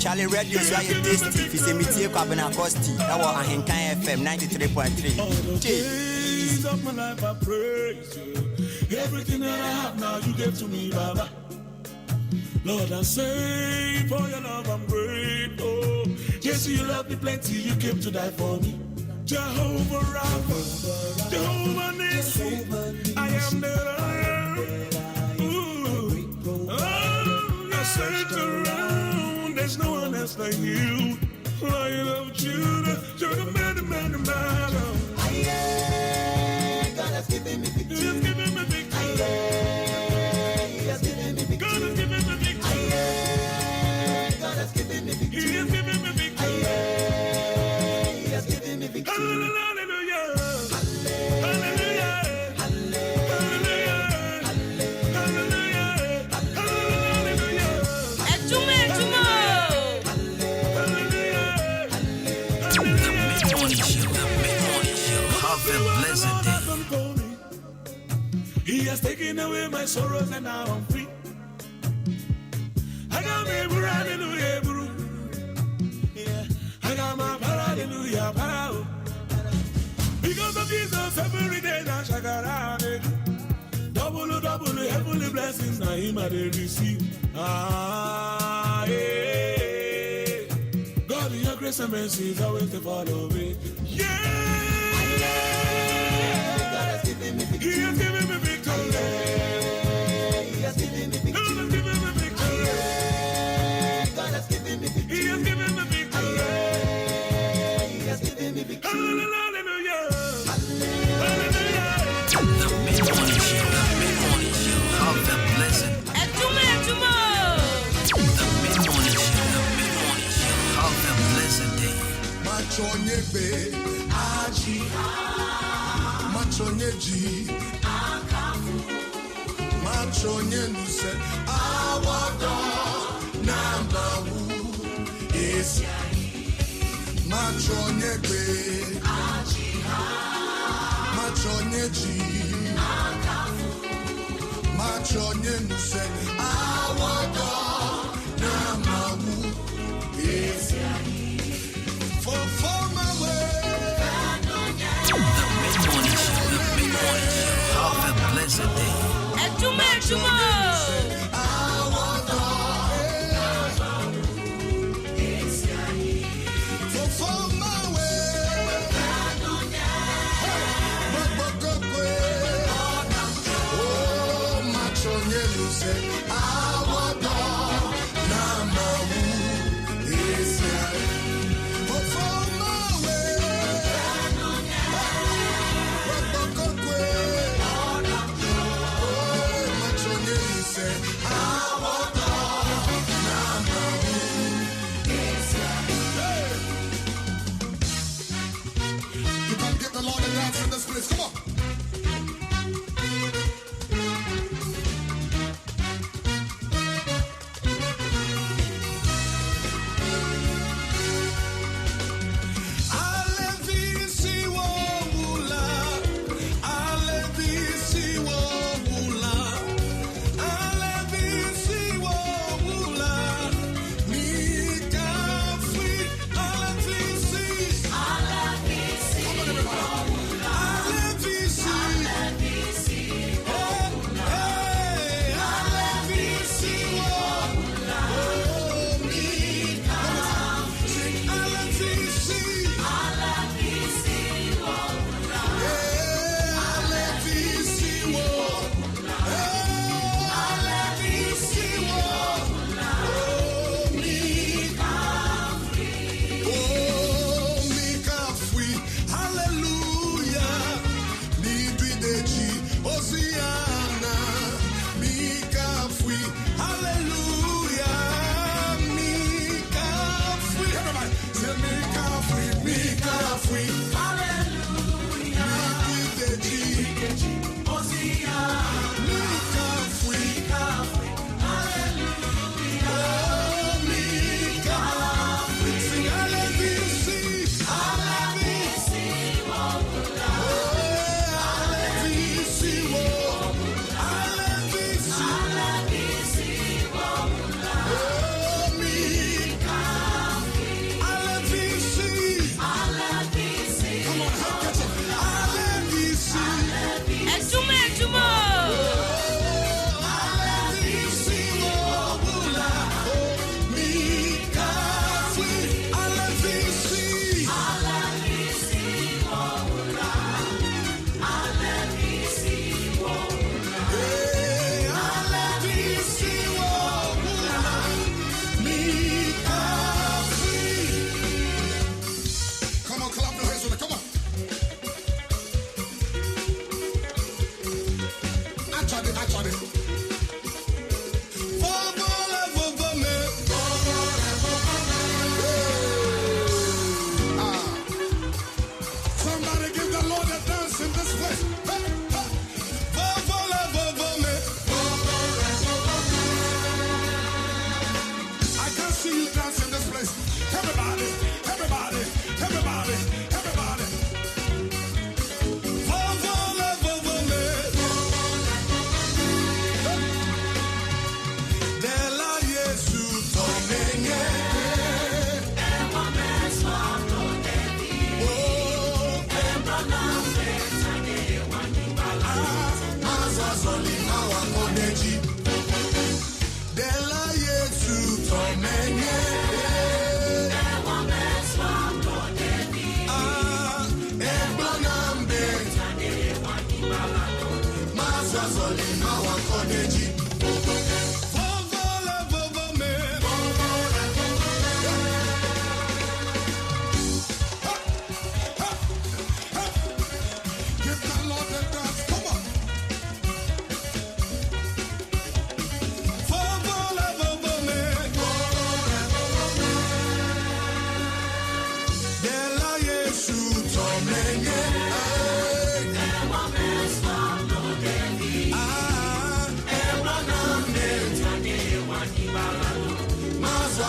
Charlie Radio is why you tasty. If you say me tea, Kwabena Costi. That was Ahenkan FM 93.3. All the days of my life I praise you. Everything that I have now you gave to me, Baba. Lord, I say for your love I'm grateful. Yes, you love me plenty, you came to die for me. Jehovah Rapha, Jehovah Nissi, I am that I am. Ooh, oh, you're sent around, there's no one else like you. Lion of Judah, you're the man. God has given me victory. He has given me victory. He has given me victory. God has given me victory. God has given me victory. He has given me victory. He has given me victory. Hallelujah. He has taken away my sorrows and now I'm free. I got my hallelujah, bro. Yeah, I got my hallelujah, power. Because of Jesus, every day I shakara. Double, heavenly blessings now him I receive. Ah, yeah. God, your grace and mercy is always to follow me. Yeah. God has given me victory. He has given me victory. He has given me victory. God has given me victory. God has given me victory. He has given me victory. He has given me victory. Hallelujah. The mid-morning show. Have a blessed. Adwuma. The mid-morning show. Have a blessed day. Machonyebe, Aji, Machonyeji, Akafu, Machonyenuse, Awado, Nambawu, Esiai, Machonyebe, Aji, Machonyeji, Akafu, Machonyenuse, Awado, Nambawu, Esiai. For my way. The mid-morning show. Have a blessed day. Adwuma. You can get the Lord and dance in this place. Come on.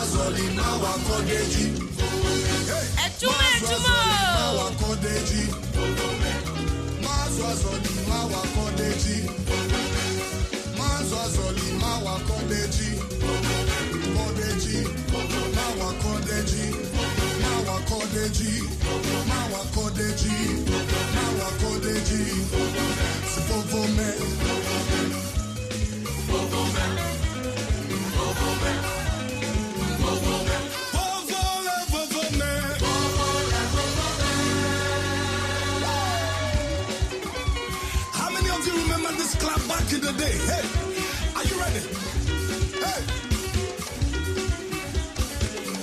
Mazoli mawa kodeji. Adwuma. Mawa kodeji. Mazoli mawa kodeji. Mazoli mawa kodeji. Kodeji. Mawa kodeji. Mawa kodeji. Mawa kodeji. Mawa kodeji. Sipofome. How many of you remember this club back in the day? Hey, are you ready? Hey.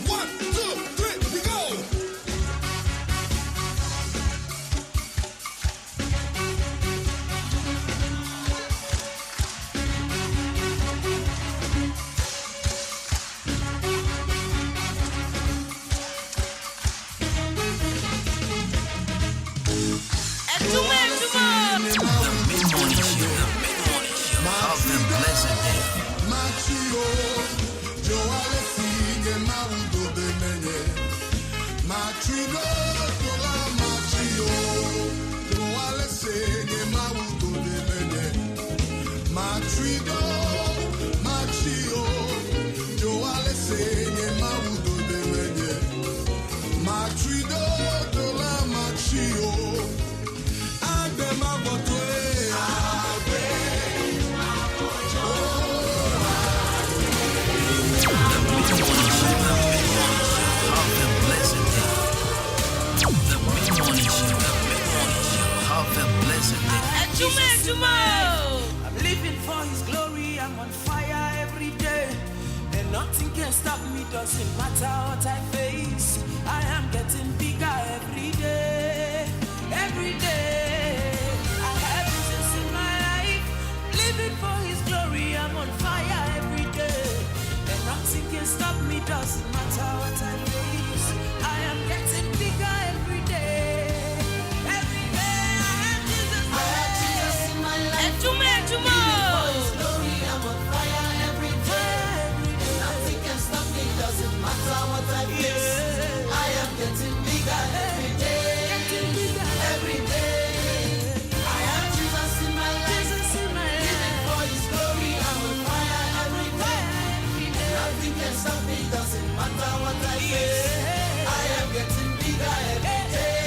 1, 2, 3, we go. Have them blessed day. Machio, Joale Sige Maudo de Menye. Machio, Jola Machio, Joale Sige Maudo de Menye. Machio, Joale Sige Maudo de Menye. Machio, Jola Machio, Adema Botwe. Have them blessed day. The mid-morning show. Have them blessed day. Adwuma. I'm living for His glory. I'm on fire every day, and nothing can stop me. Doesn't matter what I face. I am getting bigger every day. Every day, I have Jesus in my life. Living for His glory. I'm on fire every day, and nothing can stop me. Doesn't matter what I face. I am getting bigger every day. Every day, I have Jesus. I have Jesus in my life. Adwuma. Glory, I'm on fire every day. Nothing can stop me, doesn't matter what I face. I am getting bigger every day. Every day. I have Jesus in my life. Living for His glory, I'm on fire every day. Nothing can stop me, doesn't matter what I face. I am getting bigger every day.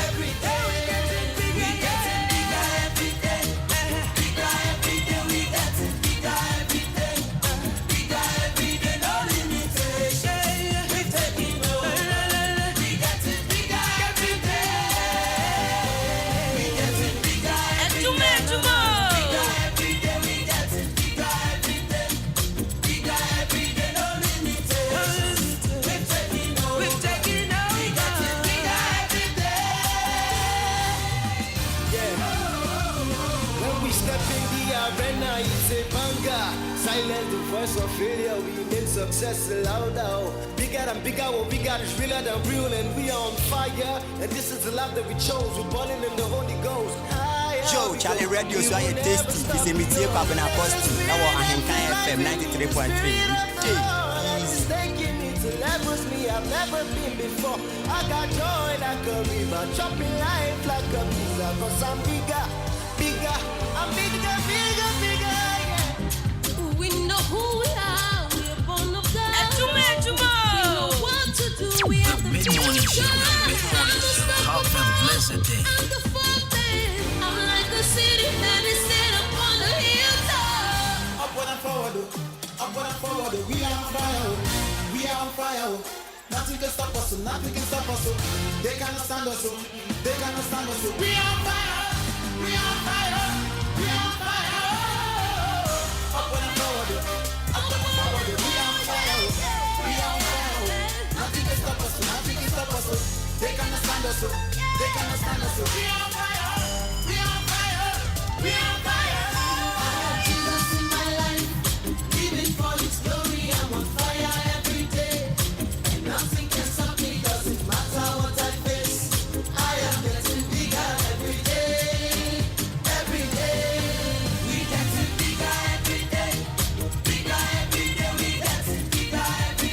Every day. We getting bigger every day. Bigger every day, we getting bigger every day. Bigger every day, no limitation. We taking over. We getting bigger every day. We getting bigger every day. Bigger every day, we getting bigger every day. Bigger every day, no limitation. We taking over. We getting bigger every day. When we step in the arena, it's a banger. Silence the voice of failure, we make success louder. Bigger than bigger, what we got is realer than real, and we are on fire. And this is the life that we chose, we're balling in the Holy Ghost. Joe, Charlie Radio, so I tasty. It's a meteor carbon acosti. Our Ahenkan FM 93.3. It's taking me to levels me I've never been before. I got joy like a river, chopping life like a pizza. Cause I'm bigger, bigger, I'm bigger, bigger, bigger, yeah. We know who we are. We're born of God. The mid-morning show. Have them blessed day. I'm like a city that is set up on a hilltop. Upward and forward, upward and forward, we are on fire, we are on fire. Nothing can stop us, nothing can stop us. They cannot stand us, they cannot stand us. We are on fire, we are on fire, we are on fire. Upward and forward, we are on fire, we are on fire. Nothing can stop us, nothing can stop us. They cannot stand us, they cannot stand us. We are on fire, we are on fire, we are on fire. I have Jesus in my life, living for His glory. I'm on fire every day, and nothing can stop me. Doesn't matter what I face. I am getting bigger every day, every day. We getting bigger every day, bigger every day. We getting bigger every day.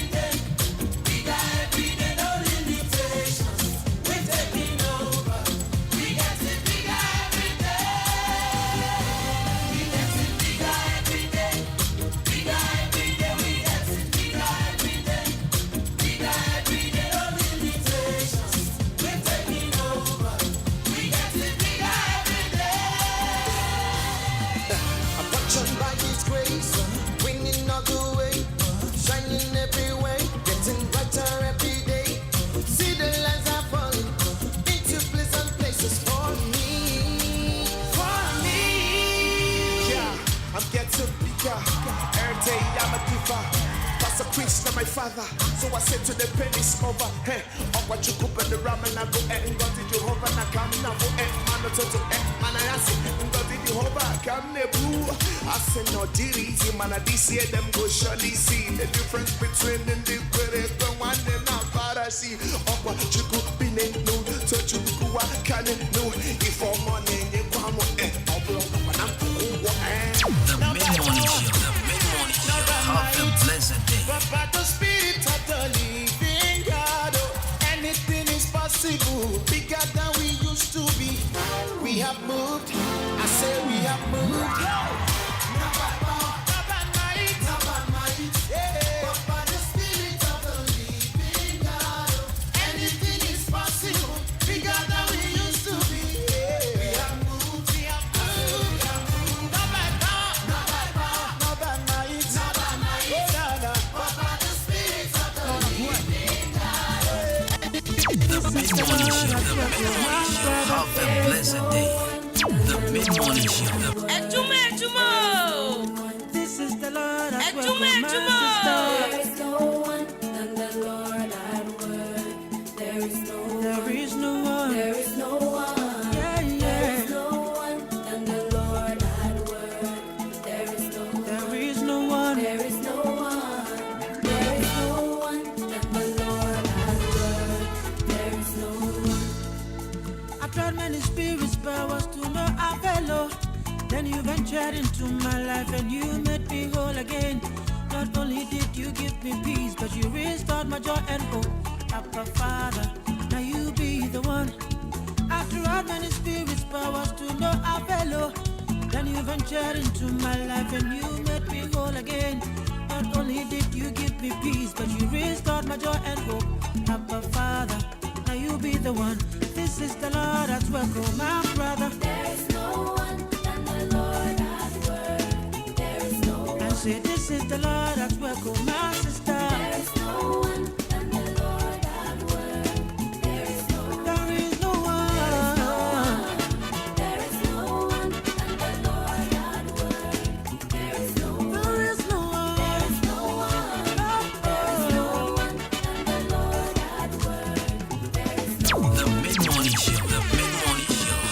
getting bigger. Every day I'm a giver. Pastor Priest, my father. So I said to the pennies over. Hey, up what you cook in the ramen, I go and go to Jehovah, and I come now for man to man. I say, and go to Jehovah, come ne blue. I said, no, diri, man, this year them go surely see the difference between the different one and not see. Up what you cook, be no, so you go, can no, if for money, you come The mid-morning show, have a pleasant day. But by the spirit of the living God, anything is possible. Bigger than we used to be. We have moved. I say we have moved. Not by might. Yeah. But by the spirit of the living God, anything is possible. Bigger than we used to be. Yeah. We have moved. Not by might. But by the spirit of the living God. The mid-morning show, have a pleasant day. The mid-morning show. Adwuma. This is the Lord at work, Adwuma, my Adwuma. sister. There is no one than the Lord at work. There is no one. There is no one. There is no one. Yeah, There yeah. is no one than the Lord at work. There is no one. There is no one. There is no one. There is no one than the Lord at work. There is no one. I tried many spirits, but I was to no avail. Then you ventured into my life and you made me whole again. Not only did you give me peace, but you restored my joy and hope. Abba Father, now you be the one. I tried many spirits, but I was to no avail. Then you ventured into my life and you made me whole again. Not only did you give me peace, but you restored my joy and hope. Abba Father, now you be the one. This is the Lord at work, oh my brother. There is no one than the Lord at work. There is no one. I say this is the Lord at work, oh my sister. There is no one than the Lord at work. There is no one. There is no one. There is no one than the Lord at work. There is no one. There is no one. There is no one. There is no one than the Lord at work. There is no one. The mid-morning show,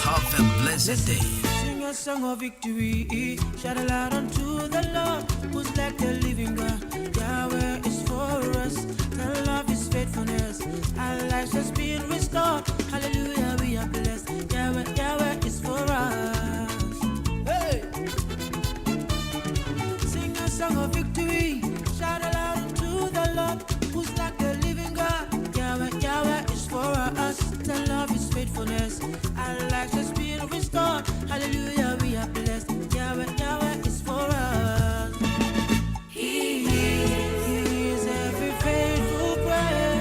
have a pleasant day. Sing a song of victory. Shout aloud unto the Lord, who's like the living God. Yahweh is for us. Tell of His faithfulness. Our lives has been restored. Hallelujah, we are blessed. Yahweh is for us. Hey! Sing a song of victory. Shout aloud unto the Lord, who's like the living God. Yahweh is for us. Tell of His faithfulness. Our lives has been restored. Hallelujah, we are blessed. Yahweh is for us. He is every faithful prayer.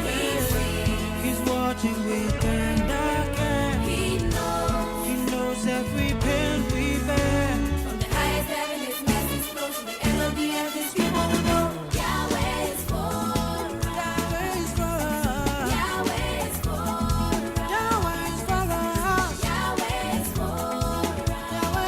He's watching with tender care. He knows every pain we bear. from the highest heaven, His mercy flows to the end of the earth. His stream overflow. Yahweh is for us. Yahweh is for us. Yahweh is for us. Yahweh is for us. Yahweh is for us.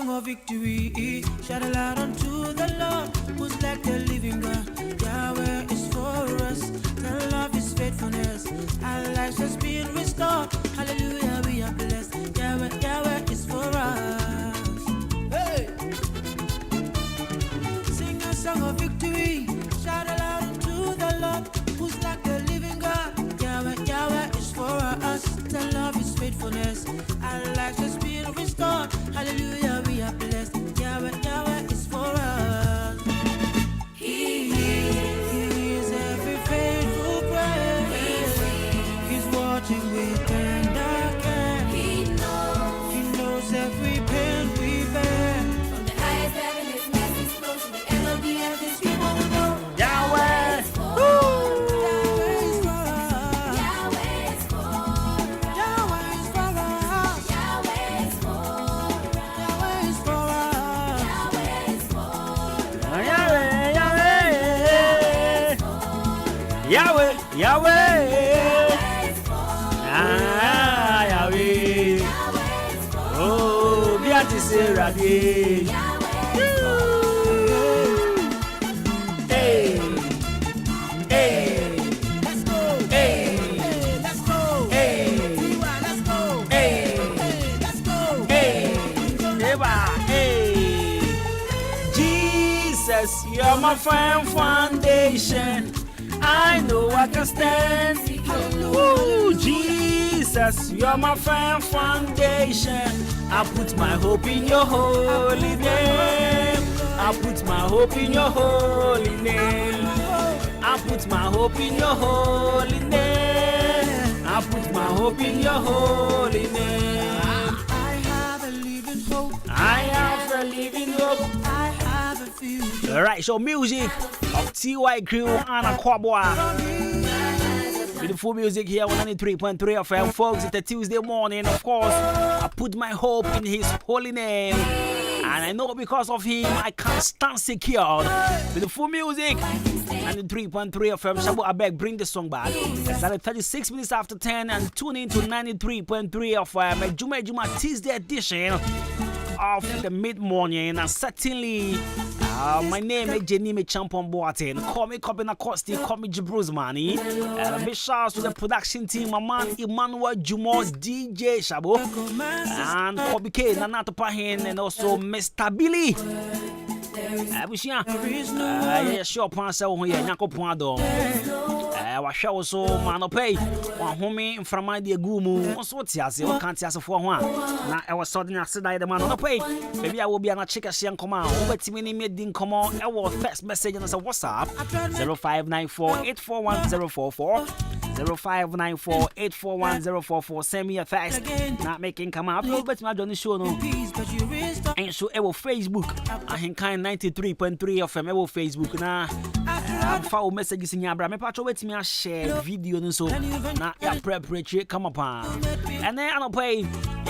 song of victory. Shout aloud unto the Lord, who's like the living God. Yahweh is for us. Tell love His faithfulness. Our lives has been restored. Hallelujah, we are blessed. Yahweh, Yahweh is for us. Hey! Sing a song of victory. Shout aloud unto the Lord, who's like the living God. Yahweh, Yahweh is for us. Tell love His faithfulness. Our lives has been restored. Hallelujah, we are blessed. Yahweh, Yahweh is for us. He is every faithful prayer. He's watching with tender care. He knows every pain we bear. From the highest heaven, His message flows to the end of the earth. His people will know. Yahweh is for us. Yahweh is for us. Yahweh is for us. Yahweh is for us. Yahweh is for us. Yahweh is for us. Yahweh, Yahweh. Yahweh. Yahweh. Oh, Beati Seradi. Hey, hey, let's go. Hey, let's go. Hey, let's go. Hey, let's go. Hey, hey. Jesus, you're my firm foundation. I know I can stand. Ooh, Jesus, you're my firm foundation. I put my hope in your holy name. I put my hope in your holy name. I put my hope in your holy name. I put my hope in your holy name. I have a living hope. I have a living hope. I have a future. Alright, so music of T.Y. Crew and Aquabwa. Beautiful music here on 93.3 FM, folks. It's a Tuesday morning, of course. I put my hope in His holy name, and I know because of Him I can stand secured. Beautiful music, 93.3 FM. Shabu, I beg, bring the song back. It's at 36 minutes after 10, and tune in to 93.3 FM, Adwuma Tuesday edition of the mid-morning. And certainly, my name is Jenny Champon Boatin. Call me Cobina Costi, call me Jibruz Mani. And a big shout out to the production team, my man Emmanuel Jumo, DJ Shabo, and Kobe K, Nanato Pahin, and also Mr. Billy. Yeah, sure, Pansa, here, Nako Pando. I shall so man pay one homie from my dear Gumu. Also, Tiasi, or can't ask for one. Now I was suddenly said I the man on pay. Maybe I will be on a chicken sian come out. Over to me, made didn't come on. Our first message on WhatsApp 0594-841-044. 0594-841-044. Send me a text. Not making come up. But my Johnny show no. And so our Facebook. Ahenkan 93.3 FM. Our Facebook na. Follow messages in your bra. Me patch with me a share video no so. Na ya preparatory come up. And then I'll play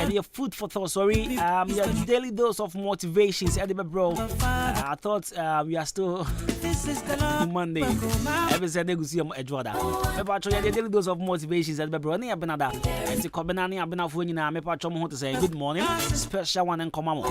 your food for thought. Sorry. Your daily dose of motivations. Bro. I thought we are still Monday. Every Sunday we see Edward. Me patch your daily dose of motivations. Bro. Ni abenada. Enti kobena ni abena fo nyina me patch mo to say good morning. Special one and come on.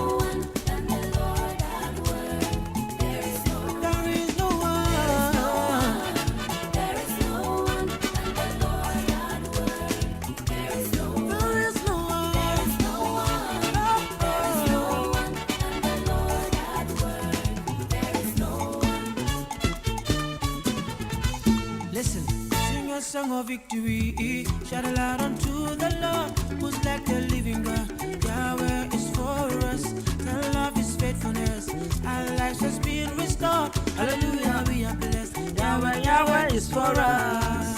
Song of victory, shout aloud unto the Lord, who's like the living God. Yahweh is for us, tell love His faithfulness. Our lives has been restored. Hallelujah, we are blessed. Yahweh, Yahweh is for us.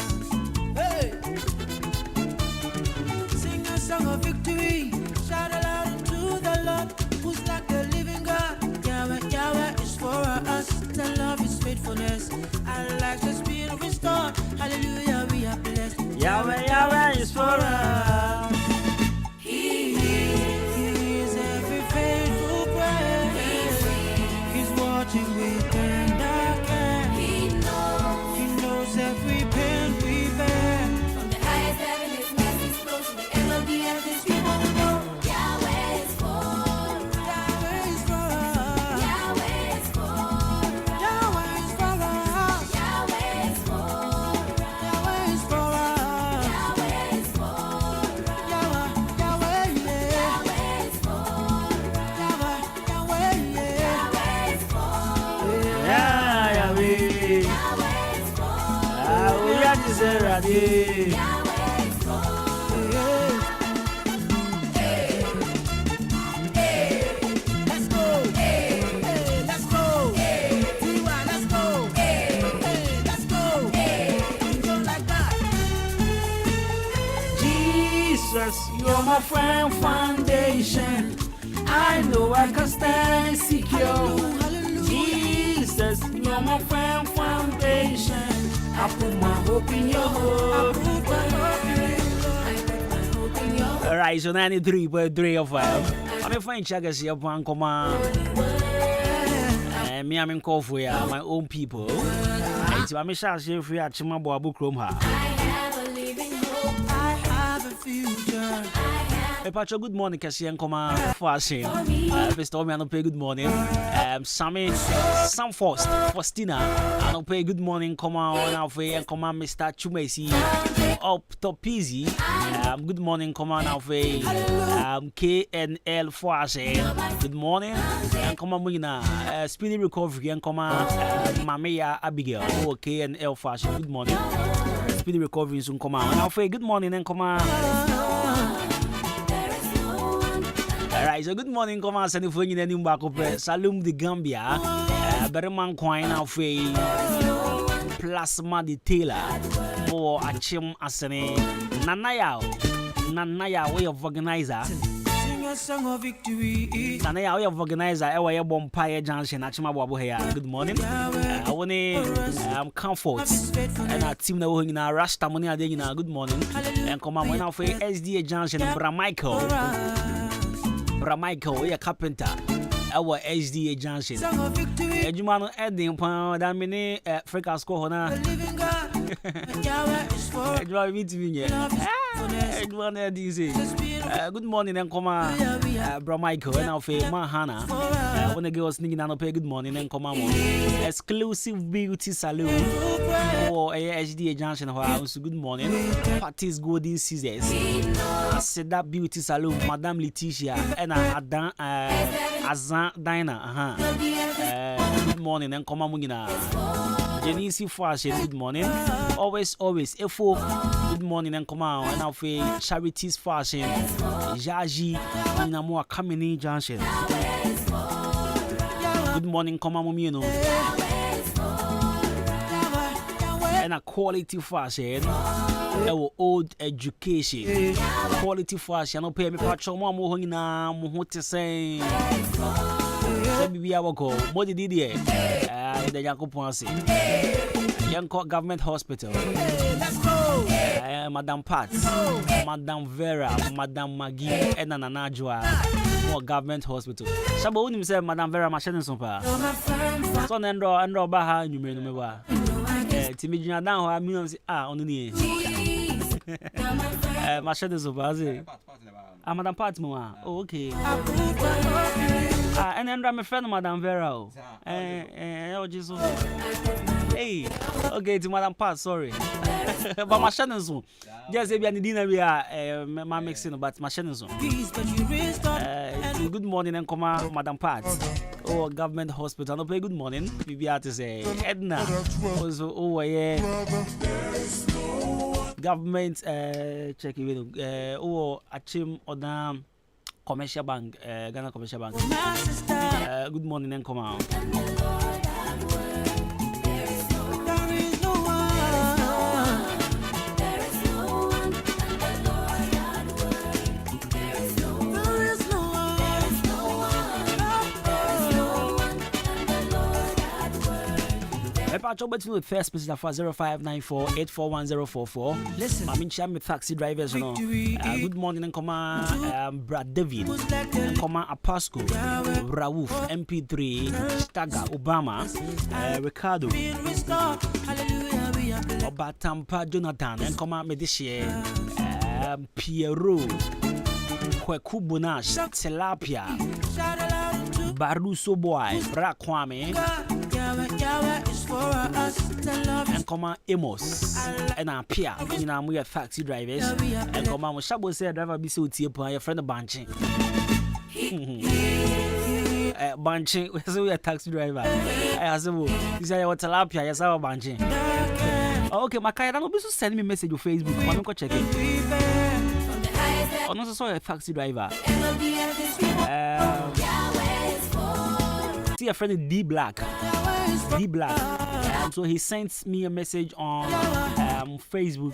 Hey, sing a song of victory, shout aloud unto the Lord, who's like the living God. Yahweh, Yahweh is for us, tell love His faithfulness. Our lives has been restored. Hallelujah, we are blessed. Yahweh, Yahweh is for us. He is every faithful prayer. He's watching with tender care. He knows every Serade. Let's go. Let's go. Tiwa, let's go. Let's go. Go like that. Jesus, you're my firm foundation. I know I can stand secure. Jesus, you're my firm foundation. I put my hope in your hope. Alright, so 93.3 of I'm a fine checkers here, one command. Me, I'm in call for my own people. I'm a shot here for Chimabo Abu Chroma. I have a living hope. I have a future. Pacho, good morning, Cassian, come fashion. First of all, I don't pay good morning. Sammy, Sam Faustina, I don't pay good morning. Come on, now for and come on, Mr. Chumesi, up top easy. Good morning, come on, now for KNL fashion. Good morning, and come on, Muna, speedy recovery, and come on, Mamea Abigail, KNL fashion. Good morning, speedy recovery soon. Come on, now for good morning, and come on. Alright, so good morning, come on, send for you in back up. Salum the Gambia, Berman Coin of a plasma detailer or a chim asane. Nanaya way of organizer. Sing a song of victory. Nanaya way of organizer, our Bompire Junction, Achima here. Good morning. I want to comfort and our team now in our rush Tamonia day in our good morning. And come on, when I for SDA Junction, Michael, we a carpenter. Our SDA Junction. Ejumano Edding Pound, that many Africa score on. Ejumano meet me. Ejumano Edding. Good morning and come on, Bra Michael, and I'll pay Mahana. When the girls singing, I'll pay good morning and come on. Exclusive beauty salon or SDA Junction. Good morning. Parties golden scissors. I said that beauty salon, Madame Letitia, and Azan Dina. Good morning and come on, Genesi Fashion. Good morning. Always, Efo. Good morning and come on. And I'll pay Charities Fashion. Jaji, Namua Kamini Junction. Good morning, come on, you know. And a quality fashion. Our old education. Quality fashion. I'll pay me for Choma Mohina, Mohote say. Baby, I will go. What did he do? The Yakuponsi. Young Government Hospital. Madam Pat, Madam Vera, Madam Maggie, and Nanajua. More Government Hospital. Shabo himself, Madam Vera, Machine Sopa. So, Andro Baha, you may know. Timidina down, I mean, on the knee. Machine Sopa. Madam Pat, oh, okay. And then I'm a friend of Madam Vera. Jesus. Hey, okay, to Madam Pat, sorry. But my channel soon. Just if you need dinner, we are my mixing, but my channel soon. Good morning and come on, Madam Pat. Oh, Government Hospital. No play good morning. We be out to say Edna. Also, oh yeah. Government check it. Oh, Achim Odam Commercial Bank, Ghana Commercial Bank. Good morning and come on. I told you the first message for 0594-841-044. Listen, I'm in charge with taxi drivers. Good morning and come on, Brad David, and come on, Apasco, Raouf, MP3, Staga, Obama, Ricardo, Obatampa, Jonathan, and come on, Medici, Pierrot, Kwekubunash, Tilapia, Baruso Boy, Rakwame. And come on, Amos and our peer. You know, we are taxi drivers. And come on, Shabo said, driver be so cheap on your friend of Banching. Banching, we are taxi driver. I asked him, you say, what Tilapia? Yes, our Banching. Okay, Makaya, don't be so send me a message on Facebook. I'm going to check it. Oh, no, so a taxi driver. See a friend D Black. D Black. So he sent me a message on Facebook.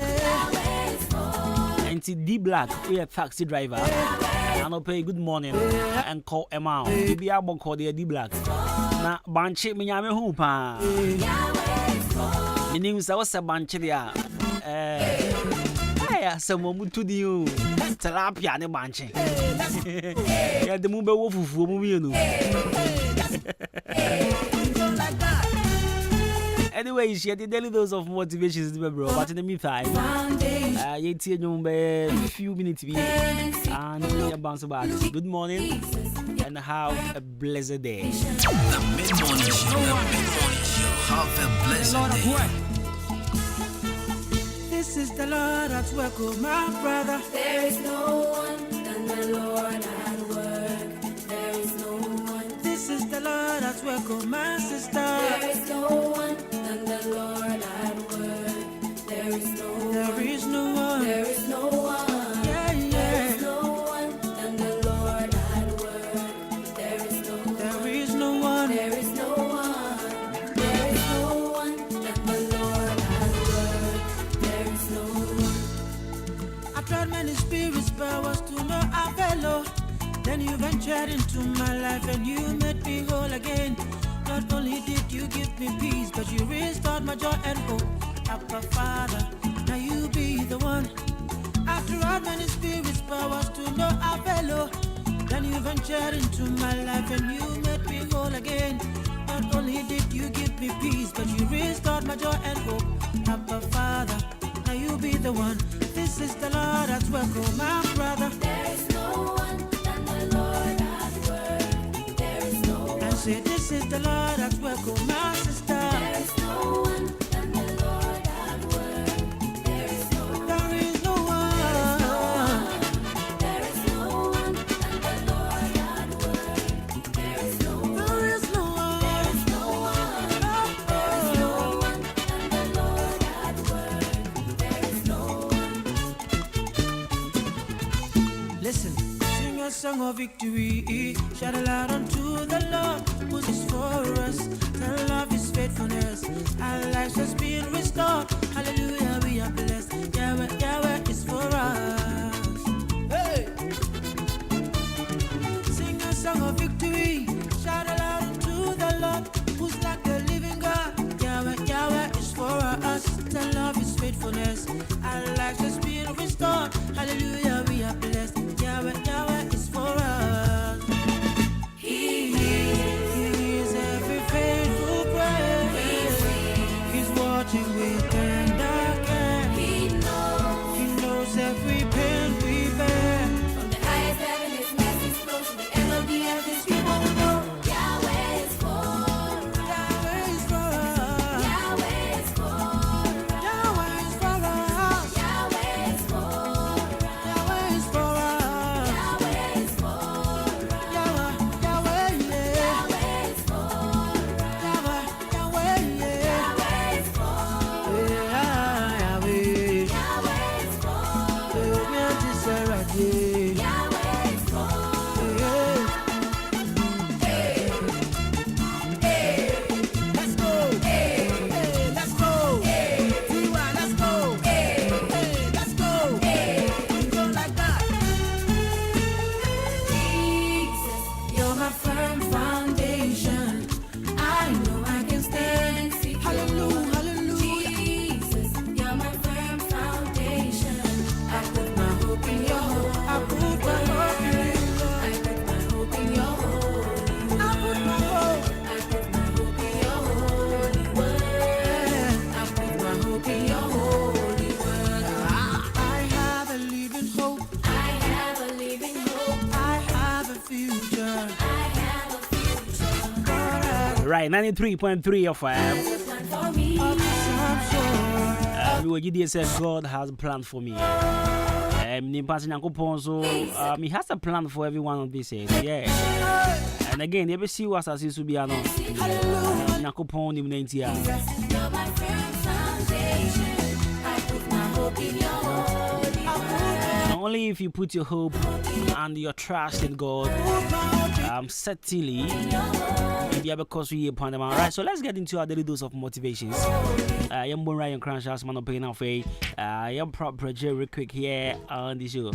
And see D Black, we a taxi driver. And I'll pay good morning and call him out. You be able to call the D Black. Now, Banchi, me yame hoopa. The news I was a bunch there. Someone to you. Tilapia and a bunch. Yeah, the move wolf for movie. Anyway, she had the daily dose of motivation, bro. But in the meantime, you take a few minutes and you bounce back. Good morning and have a blessed day. The mid-morning show, have a blessed day. This is the Lord at work, oh my brother. There is no one than the Lord at work. There is no one. This is the Lord at work, oh my sister. There is no one than the Lord at work. There is no one. There is no one. There is no one. Yeah, yeah. There is no one than the Lord at work. There is no one. There is no one. There is no one. There is no one than the Lord at work. There is no one. I tried many spirits, powers to no avail. Then you ventured into my life and you made me whole again. Not only did you give me peace, but you restored my joy and hope. Abba Father, now you be the one. After all many spirits, powers to no avail. Then you ventured into my life and you made me whole again. Not only did you give me peace, but you restored my joy and hope. Abba Father, now you be the one. This is the Lord at work, oh my brother. There is no one than the Lord at work. There is no one. I say this is the Lord at work, oh my sister. There is no one than the Lord at work. There is no one. There is no one. There is no one than the Lord at work. There is no one. There is no one. There is no one. There is no one than the Lord at work. There is no one. Listen, sing a song of victory. Shout aloud unto the Lord, who is for us. Tell of his faithfulness. Our lives has been restored. Hallelujah, we are blessed. Yahweh, Yahweh is for us. Hey! Sing a song of victory. Shout aloud unto the Lord, who's like the living God. Yahweh, Yahweh is for us. Tell of his faithfulness. Our lives has been restored. Hallelujah, we are blessed. Yahweh, Yahweh is for us. He is every faithful prayer. He's watching with tender care. He knows every pain we bear. From the highest heaven, his mercies flow to the end of the earth. His people will know Yahweh is for us. Yahweh is for us. Yahweh is for us. Yahweh is for us. Yahweh is for us. Yahweh is for us. Yahweh is for us. Yahweh, Yahweh, yeah. Yahweh is for us. Yahweh, Yahweh, yeah. Yahweh is for us. Yeah, Yahweh. Yahweh is for us. Yeah, this is right, yeah. Yahweh is for us. Yeah. Let's go. Let's go. Tiwa, let's go. Let's go. Go like that. Jesus, you're my firm foundation. I know I can stand secure. Hallelujah, hallelujah. Jesus, you're my firm foundation. I put my hope in your hope. I put my hope in you, Lord. I put my hope in your holy I put my hope. I put my hope in your holy word. I put my hope in your holy word. I have a living hope. I have a living hope. I have a future. I have a future. God has Right, 93.3 of a plan for me. some sure. we will give you say God has a plan for me. He has a plan for everyone on this age. Yeah. And again, every see what as to be an Hallelujah. Nakopon in You're my firm foundation. Only if you put your hope and your trust in God, certainly you'll be able to cause you upon them. Alright, so let's get into our daily dose of motivations. I'm Ryan Crash as man of pain of a I'm proper real quick here on the show.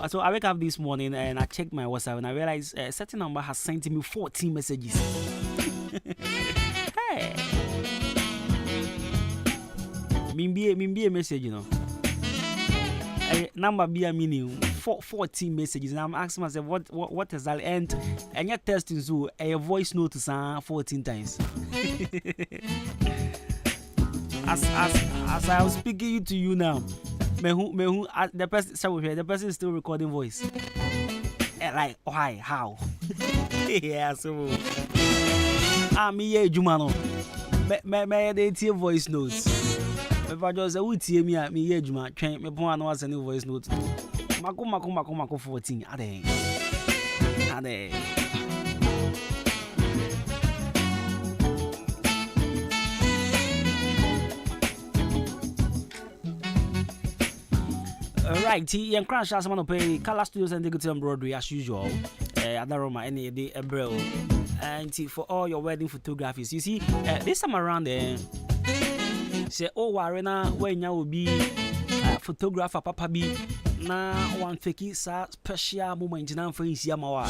So I wake up this morning and I checked my WhatsApp and I realized a certain number has sent me 14 messages. Hey, me a message, you know. Number be a meaning 14 messages, and I'm asking myself what is that? And you're testing so a voice note to 14 times. as I was speaking to you now, the person is still recording voice. Like why? How? Yeah, so me Adwuma no. Me they take voice notes. If I just say who tie me Adwuma, twen me pon no send voice note. Mako 14. Ade. Right, he and Crash as man of pay Color Studios and Digital Embroidery as usual. Adwuma any day April. And for all your wedding photographies, you see, this time around there, say, oh, Warena, when you will be photographer, Papa B, na one fake special moment in for his Yamawa.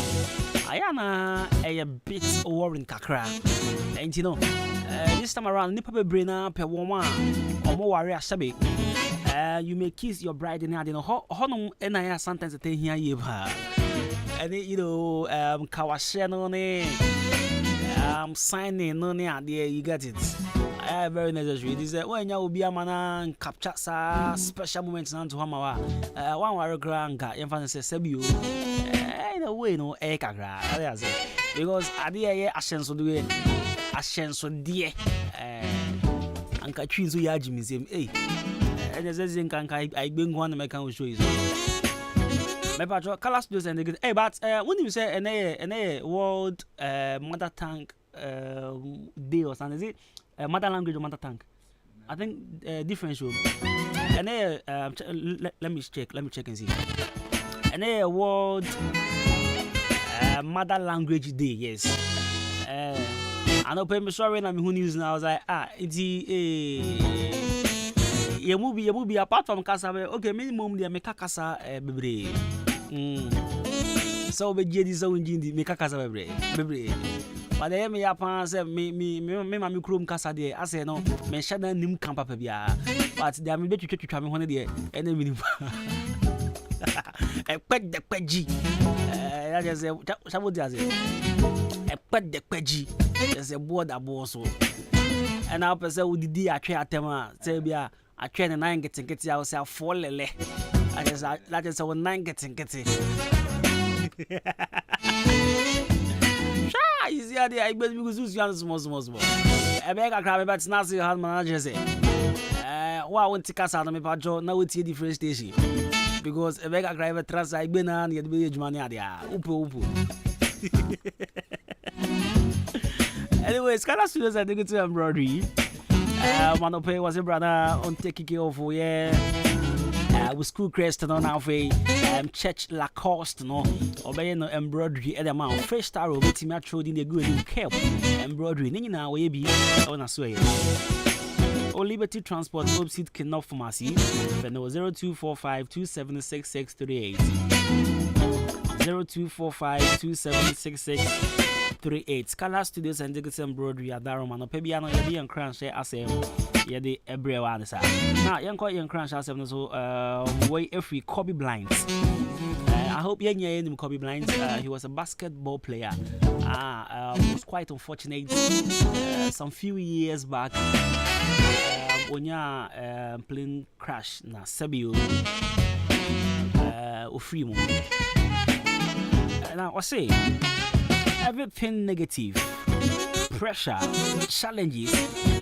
I am a bit worrying kakra. And you know, this time around, Nipper Brainer per woman or more warrior sabi. You may kiss your bride in the honum, and I sometimes attend here. And you know, Kawasheno, signing no near there, you get it. Very necessary. This is when you will be a man capture special moments to Hamawa. One wire granga, emphasis Sebu. In a way, no ekagra. Because I dear ascends to do it. Ascends so dear. And Katrins we are Jimmy. Eh, and as I bring one American will show you. My patron, Color Studios and the good. Hey, but when you say an world mother tongue day or something, is it mother language or mother tongue? I think different show. And let me check and see. And a world mother language day, yes. I know people sorry and I'm who news now. I was like, it's a movie apart from Casa. Okay, minimum they make Casa baby. So be JD so injindi make Casa baby. But they me up say me mami krom Casa there. I say no, me shada nim camp papa bia. But they me be twetwa me hone there. Ene minim. E pet de peji. I just say sabo dia say. E pet de peji. There's a board abo so. And now person wo didi atwe atema say bia atwe ne 9 getting I say 4 lele. I just that is our 9 getting. Sha, you see there I be because you small. I beg a crab but now see how manager say. Wa won tikasa na me pa jo na we tie different station. Because I beg a crab trans I be na na be Adwuma ne ade a. Upo. Anyways, Color Studios and Digital Embroidery. Manope was a brother on taking care of with school crest no now for church Lacoste no obey no embroidery at the mount fresh star over team trod in the good help embroidery nina we be on a sway or Liberty Transport opposite Kenop Pharmacy no 0245276638 0245276638 Color Studios and Digital Embroidery Adwuma no Pebiano yedi and crash asem yedi ebrewa nsa now yan crash asem so way every Kobe Blinds. I hope you Kobe Blinds. He was a basketball player. Was quite unfortunate some few years back when plane crash na Sebio Ofrimo. Now I say everything negative, pressure, challenges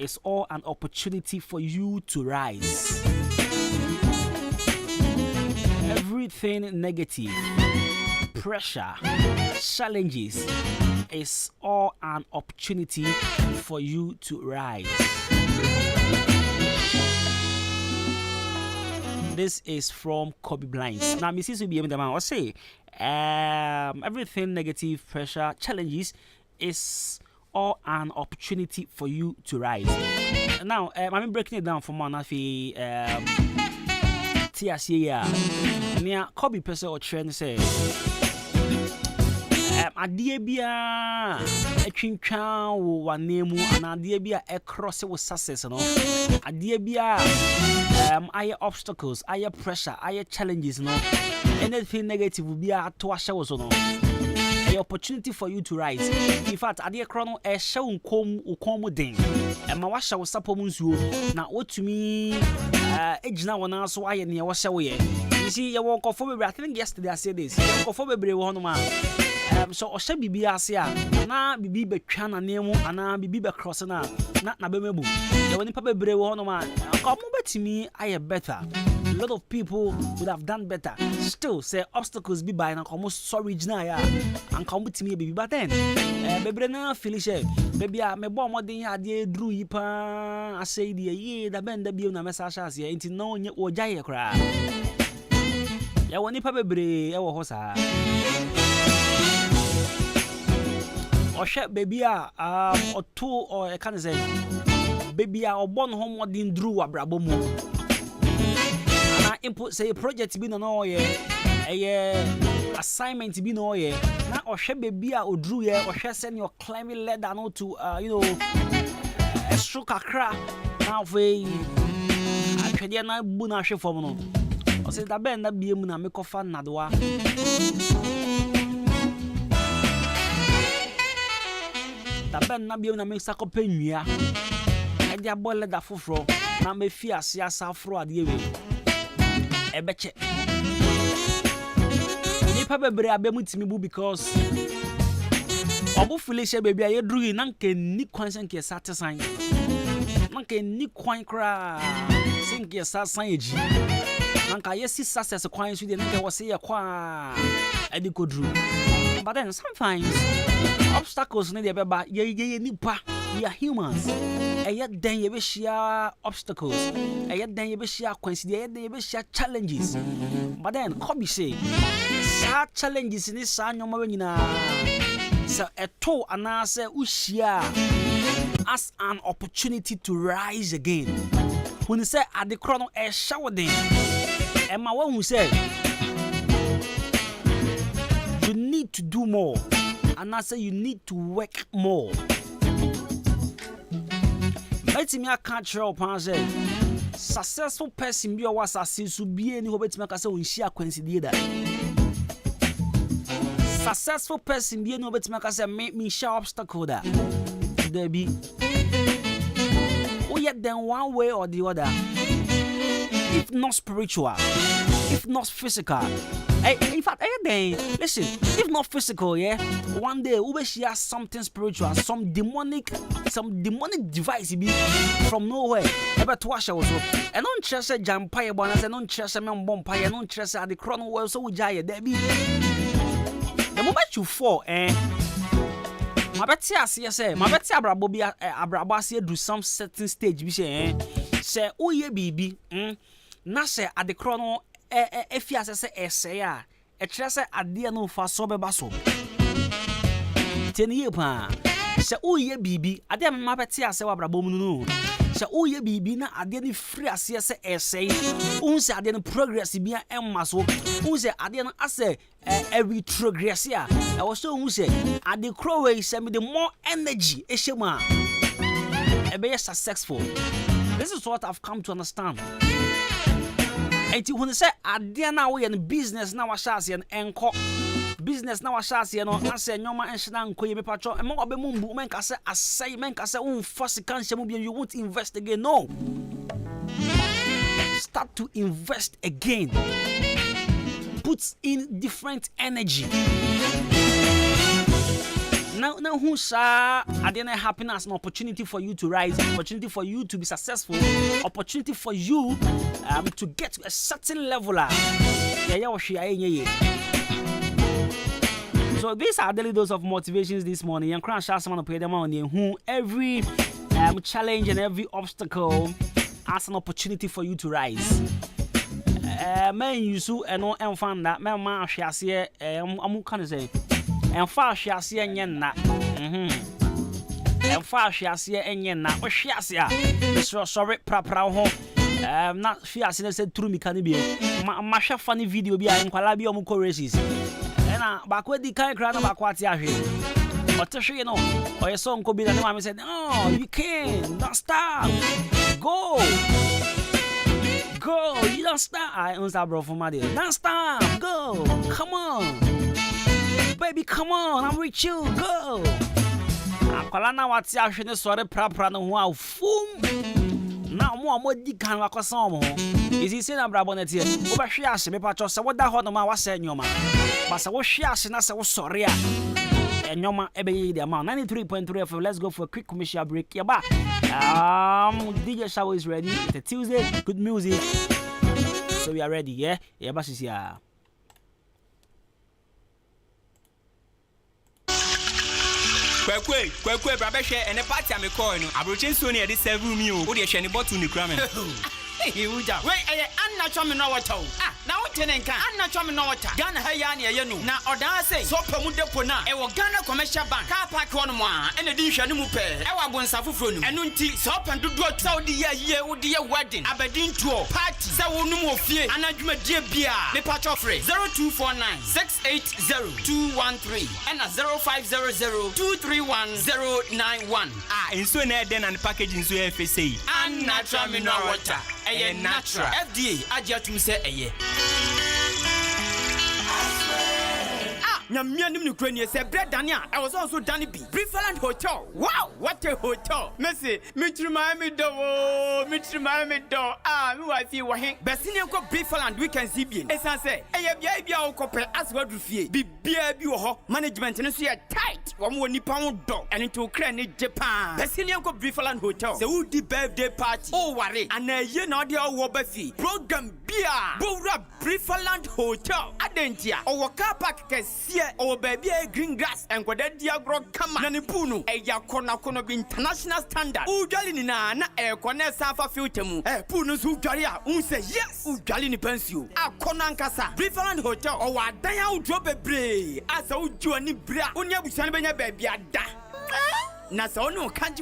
is all an opportunity for you to rise. Everything negative, pressure, challenges is all an opportunity for you to rise. This is from Kobe Blinds. Now, Mrs. will be able to say, everything negative, pressure, challenges is all an opportunity for you to rise. Now, I'm breaking it down for Manafi. TSA, near Kobe person or trend say. Adeɛ bia atwintwan wo wane mu ana adeɛ bia cross wo success no adeɛ bia aye obstacles aye pressure aye challenges no anything negative bia to ahye wo so no an opportunity for you to rise. In fact, adeɛ kro no ɛhye wo nkom mu den ma wahye wo sapom nsuo na wotumi ejina wona so aye ne wo hye wo ye. You see, you walk off over. I think yesterday I said this. You walk off over one man. So Osha Bibi Asia, na Bibi Bechan and Nemo, and na Bibi Becross na Nabemebu. The one Papa Bre one man, come over to me, I am better. A lot of people would have done better. Still, say obstacles be by and almost sorry, Jnaya, and come to me, baby. But then, baby, na finish it. Baby, I may bomb what they had, drew yipa. I say, the ye, the bend the bill, na message as ye, ain't no or jaya cry. Ya woni pa bebre e wo ho saa o hwe baby a oto o e kan say baby a obon ho modin dru abrabo mu ana input say project bi no ye assignment bi no ye na o hwe baby a odru ye o hwe say your climbing ladder no to a stroke akra na we atwede na bu na hwe fom no. I said that Ben that be a muna make off nadwa. That Ben na be a make sako penya. I dia boy let that fufro. Na me fear sia safro adiwe. Ebeche. Nipa bebre abemu timi bu because obu foolish baby aye dru na nke ni kwan sen ke satisfy. Na nke ni kwan kra sen ke satisfy eji. Anka yesi success kwan so dey na we say kwa adikodru. But then sometimes obstacles need dey beba ye nipa, we are humans. Yet then ye be share obstacles. Yet then ye be share coincidence, yet then ye be share challenges. But then Kobe say such challenges in this anyoma we nyina so eto anase ushia as an opportunity to rise again. When you say at the chrono a shower then and my one who said you need to do more, and I say you need to work more. Let me catch you up and say successful person be was success to be any hope to make us on share coincidence. Successful person be any hope to make us make me share obstacle that there be. Oh yet then one way or the other. If not spiritual, if not physical, in fact, listen, if not physical, yeah, one day we will share something spiritual, some demonic device be from nowhere. Ever to wash also. And don't trust a jam pie bonus, and don't trust a man bomb pie, and don't trust at the chrono well so jaya there be. The moment you fall, my betty as say, my betty abrabobia abrabasi do some certain stage, be say, oh yeah, baby, na se ade krono efiase se essay a kire se ade no fa so beba so teniye pa se oye bibi ade ma beti ase wa brabom no se oye bibi na ade ni free ase se essay unse ade no progress bia emma so unse ade no ase every progress ya e wo so unse ade kro we se me the more energy e shema e be successful. This is what I've come to understand. And when you say adia na we in business na wa shase en enko business na wa shase no na say nyoma enhina nko ye mepacho e mo obe mumbu men ka say asay men ka say un force kan shemu bi you won't invest again. No, start to invest again, put in different energy. Now who sa adena happen as an opportunity for you to rise, opportunity for you to be successful, opportunity for you to get to a certain level. So these are daily dose of motivations this morning. And crash someone to pay them on who every challenge and every obstacle as an opportunity for you to rise. man yusu eno enfan that man ma hwase amu kan say enfa hwase enye na enfa hwase enye na o hwase a so sorry prapra ho na hwase na say true mi kan bi ma hwa funny video bi a enkwala bi o mu choruses na ba ko di kan kra na ba ko ati ahwe you know, or your song could be the name. Said, oh, you can, don't stop, go, you don't stop. I don't bro for my dear. Don't stop, go, come on, baby, come on, I'm with you, go. I'm calling now what's your shouldn't sorry, proper, no wow, foom. Now more di can walk a song. Is he saying, I'm brabonet here? Over she me patros, what that hot no man was saying, your man. But I was she and I was sorry. And Yoma Ebe the amount 93.3 FM. Let's go for a quick commercial break. Yeah, back. DJ Shower is ready. It's a Tuesday, good music. So we are ready, yeah? Yeah, but is yeah. Kwekwe, brother share and a party I'm calling. Abrochin soon here this 7 meal. What you share bottle in the cramming? Wait, I'm not coming no water. Now Ahenkan, I'm not coming no water. Ghana Hayani, you now or dance say so Promotional Pona. I will Ghana commercial bank, car park one more, and a dish and mupe. I will Safu from and unti soap and do Saudi year or dear wedding. Aberdeen tour party. So no more fear. And I do my dear beer. The patch of 0249 680 and a 0500 231 091. And so then and packaging so FSA. And natural mineral water. Natural. FDA, Ajatum say a year. Namianum Ukraine said bread Dania. I was also Danny B. Preferland Hotel. Wow, what a hotel. Messi, Mitri Miami do. I feel Wahin. Bessinian ko Preferland we can see bien. As I say, a copper as what you feel. Be beer management and see a tight. One more Nippon dog and into Ukraine, Japan. Bessinian ko Preferland Hotel. The woody birthday party. Oh, worry. And a year not the Wabafi. Program beer. Bora Preferland Hotel. Adentia. Or car park can see. Oh baby, green grass and what that diagro come Nanipunu, a yakona be international standard. Ujalinina, a corner safa filtemu, a punus ujaria, say yes, Ujalini pensu, a conancasa, Preferland Hotel, or what dia drop a bray, as a Ujuani bra, Unya Busanabanya baby, da. Nasa no can't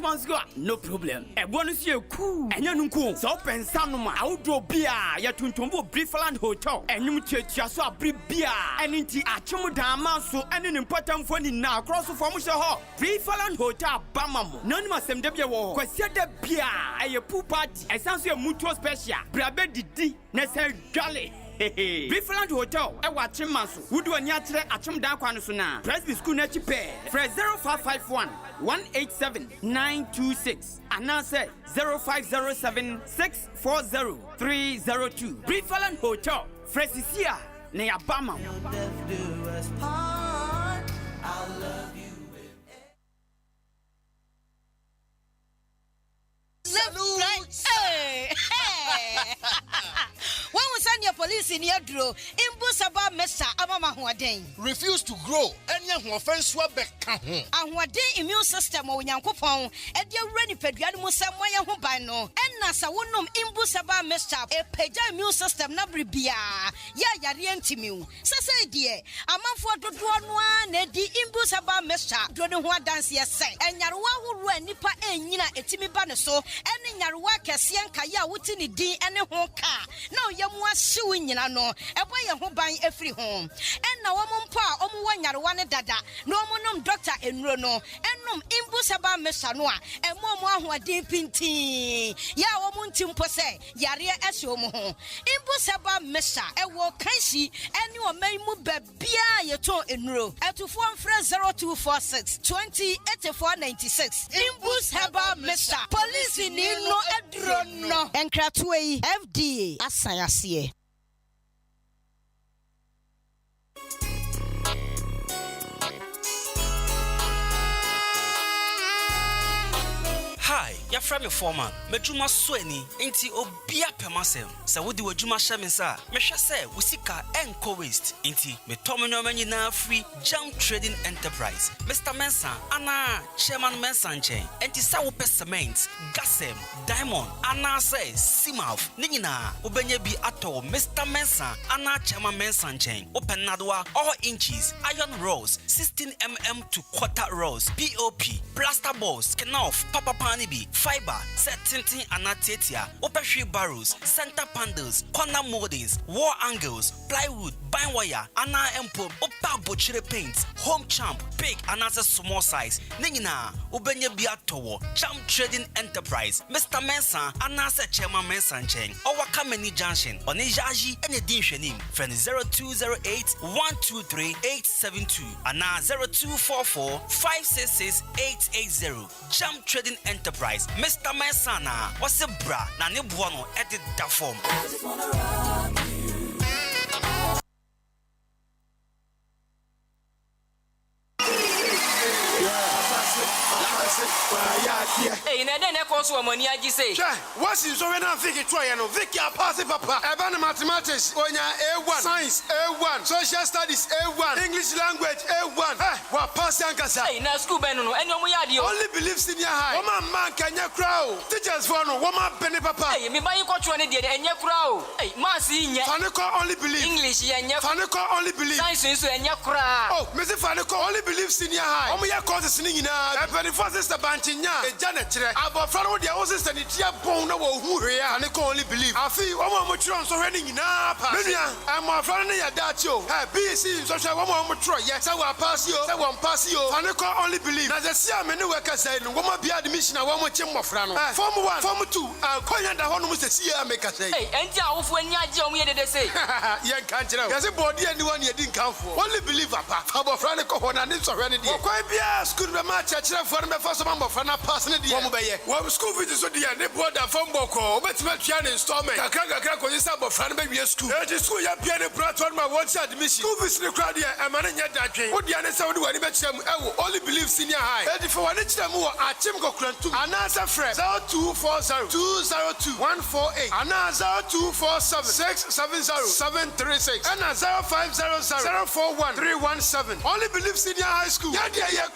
no problem. A bonus you cool and you cool. So open Sanuma, outdoor beer, Yatuntumbo Preferland Hotel, and you church so beer, and into Achumudama, so an important phone in now across the Formosa Hall. Preferland Hotel, Bamamu, none must MW, Quaseta beer, a pool party, a sounds your mutual special, Brabe Didi, Nessa Jolly. Preferland Hotel, I watch him, Masu. Would do a nyatre at Chum Daquanusuna. Presby School Nachi Pay. Fresh 0551 187 926. And now say 0507 640 302. Preferland Hotel, Fresh is here, near Bama. I'll love you. Hey! When we send your police in your draw, Imbusaba Mesa Amama Huaden. Refuse to grow, and young offense swabek. And what day immune system or Yankopon, and your ready pedian Musamaya Hubano, and Nasa Wunum Imbusaba Mesa, a peja immune system nabri bia. Ya Yarientimu. Sasa dear, a man for the one, Nedi Imbusaba Mesa, Dronua dance yes, and Yarwa who ran Nipa and Nina Etimi Banaso, and Yarwa Cassian Kaya Wutini D and a honka. No, Yamwa suing no, a boy who buying every home. And now pa, one Yarwana dada, no monum doctor and Rono, and num Imbusaba Mesanoa, and Momo who are deep pinti. Ya womuntim pose, Yaria Esomo. Imbusaba Mesa, a walk Kansi, and you may move Bia Yato in row, at to form fresh 0246 20 8496. Imbusaba Mesa, police in no adrono, and Kratway FDA, Asayasi. Hi, you're from your foreman. Mejuma Sweni, inti Obia Pemasem. Sa wudi wajuma shaminsa. Mesha se, Wisika Enco Waste. Inti, me Tomino Menina Free Jump Trading Enterprise. Mr. Mensa, Anna, Chairman Mensan Chain. Enti sa upe cement, Gasem, Diamond, Anna say, Simaf, Nina, Ubenye bi ato, Mr. Mensa, Anna Chairman Mensan Chain. Open Nadwa, all inches, iron rolls, 16mm to quarter rolls, POP, plaster balls, Kenoff, Papa Panibi, fiber, set tinting anatetia, open barrels, center panels, corner moldings, wall angles, plywood, bind wire, Anna Empo, Opa Butchery paints, home champ, big another small size, Nina, Ubenye Biatowo, Jump Trading Enterprise, Mr. Mensa, Anasa Chairman Mensan Chain, or Wakameni Junction, on Ejaji and Editioning, friend 0208 123 872, and 0244 566 880. Jump Trading Enterprise, Mr. Mensana, what's a bra, Nani Buono, edit that form. Hey, na den e ko so amani agi say. What's in so when I think it try no Vicky pass papa. Even mathematics onya A1, science A1, social studies A1, English language A1. Wa pass yankasa. Hey, na school ben no eni omo yade o. Only believe senior high. Woman man kanya crowd. Teachers for no woman penny papa. Hey, me buy ko chwo ne de enye crowd. Hey, mass nye. Faniko only believe. English yenye. Faniko only believe. Science nso enye crowd. Oh, me say Faniko only believe senior high. Omo ya courses ni nyina. Every first sister banchinya. Janet chere. Abofra no dia wo sister ni tia bon na wo hu hwe ya. Faniko only believe. Afi omo mo chiro nso hwe ni nyina pa. Menua, amofra no ya dachi o. BC so hwe omo mo chiro ye. Say wa pass yo. Say wa pass yo. Faniko only believe. Na the sia me ne worker say no woman be admission na wo mo chi mmofra no. Form 1, form 2. Konya da hono mo se sia make say. Hey, enti awofo ani age omo ye de say. Yen kan kire. Yesi body ani one ye din kanfo. Only believe papa. Abofra ne ko hona ni so hwe ne de. Ko bia school be ma chekire for me for so mmofra na pass ne de. Wo mo be ye. Wo school fees so de ne border from boko. Obetima tua ne installment. Kakra ko yisa abofra ne be wie school. E school ya bia ne platform ma wo cha admission. School fees ne crowd ya e ma ne nya dadwen. Wo dia ne se wo de wani be kire mu. E wo only believe senior high. E di for wani kire mu wo achim kokrantum. Anasa frɛ 0240 202 148. Anasa 0247 670 736. And 0500 041 317. Only believe senior high school. Yeah, yeah, yeah,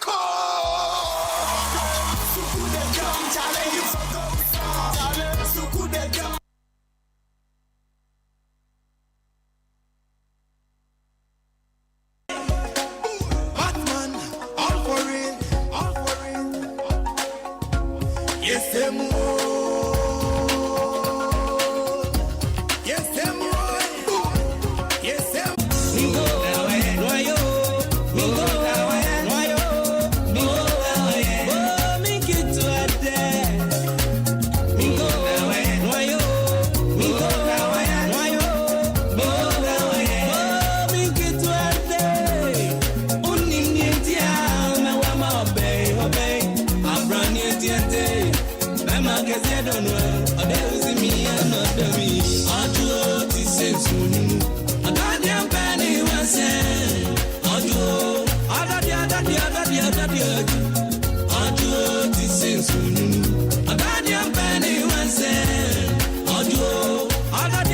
Batman, all for real, all for real. Yes, them all. Yes, them all. Yes, them. We go away, royo. We go away, royo. We go away. Oh, make it to a day. We go away, royo. We go away, royo. We go away. Oh, make it to a day. Only India, my wama obey, obey. I brand new day. Mama gets I don't know. There is me and not the me. I do this is soon. I got them penny one cent. I do. I do this is soon. I got them penny one cent. I do. I got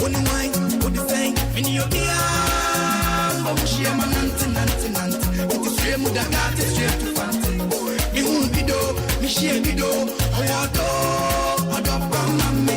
Only wine, what the thing, in your ear. am a nante. It is straight muda got it straight to fante. Me won't be do, me share me do. I don't from me.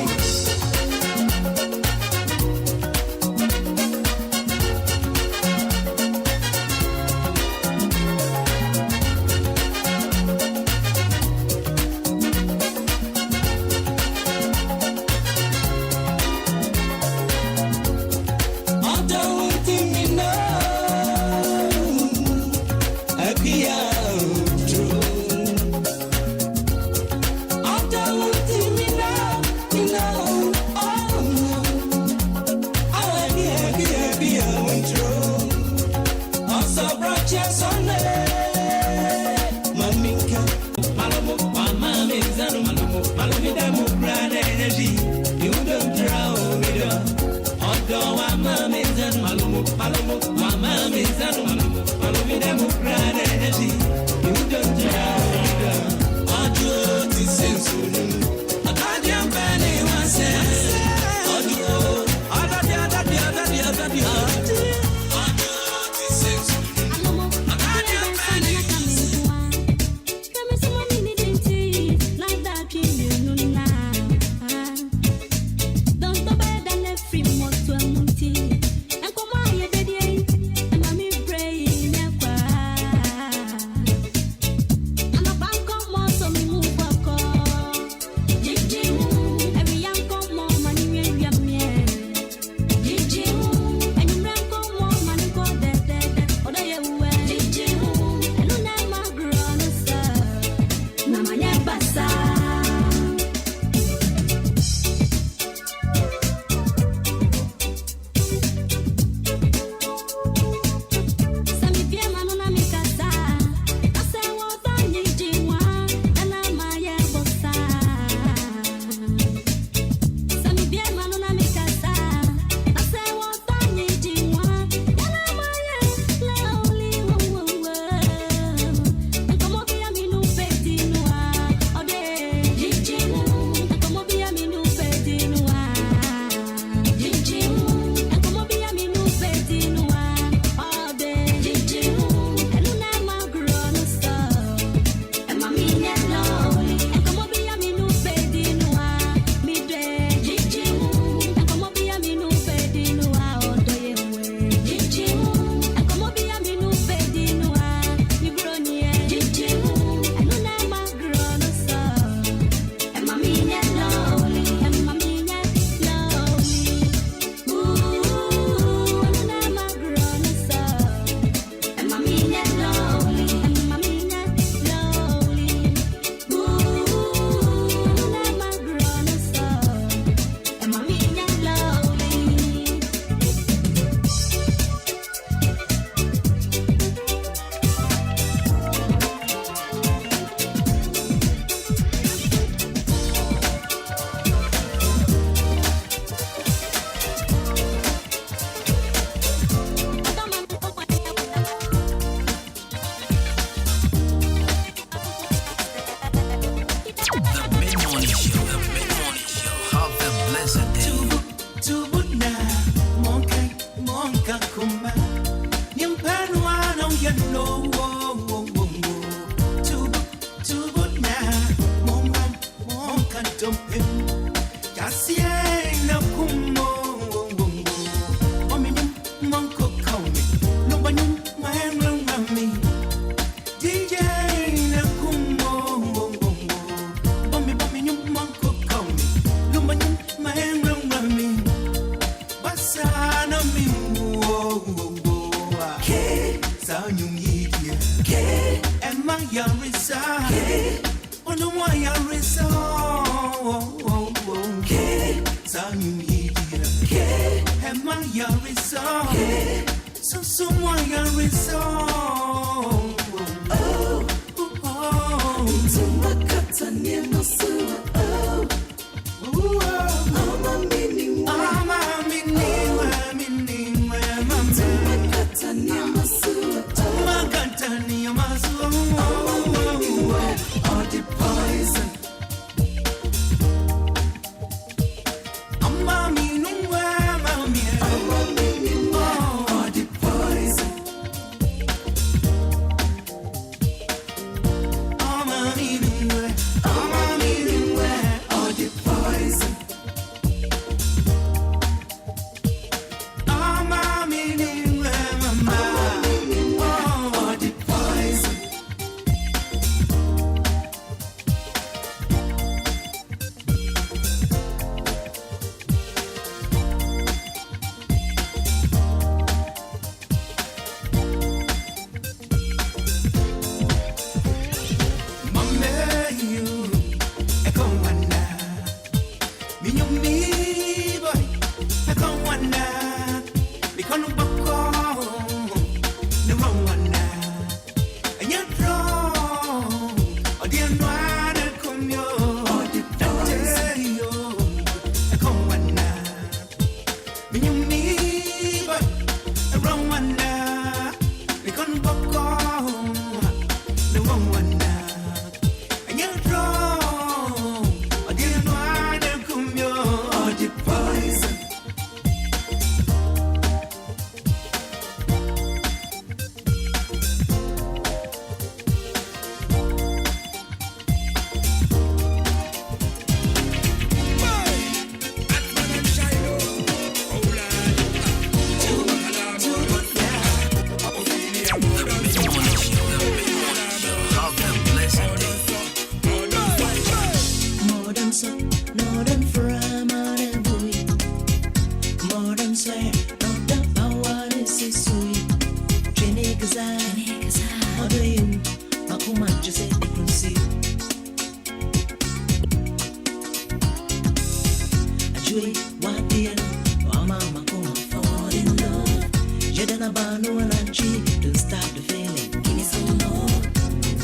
Bano and Anchi, don't stop the feeling. Give me some more.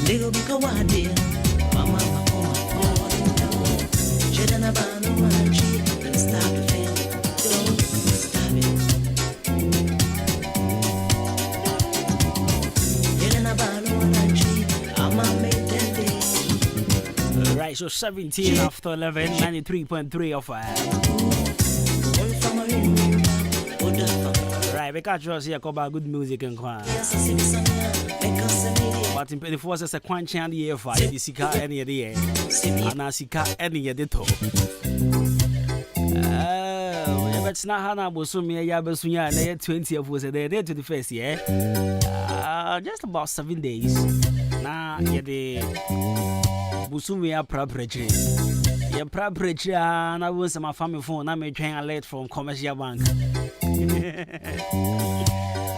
Little bit of what dear. Mama, Jedana Bano and Anchi, don't stop the feeling. Don't stop it. Jedana Bano and Anchi, I'm a made that day. Right, so 17 after 11, 93.3 of Right, because you see about good music and quiet. But in 24 says a quanch and the year for the Sika any day, and I Sika any editor. But now Hannah was so me a Yabasuya, and they 20 of us a day to the first year. Just about 7 days. Now, yeah, the Busumia preparatory. Your preparatory, and I was my family phone. I'm trying a late from Commercial Bank.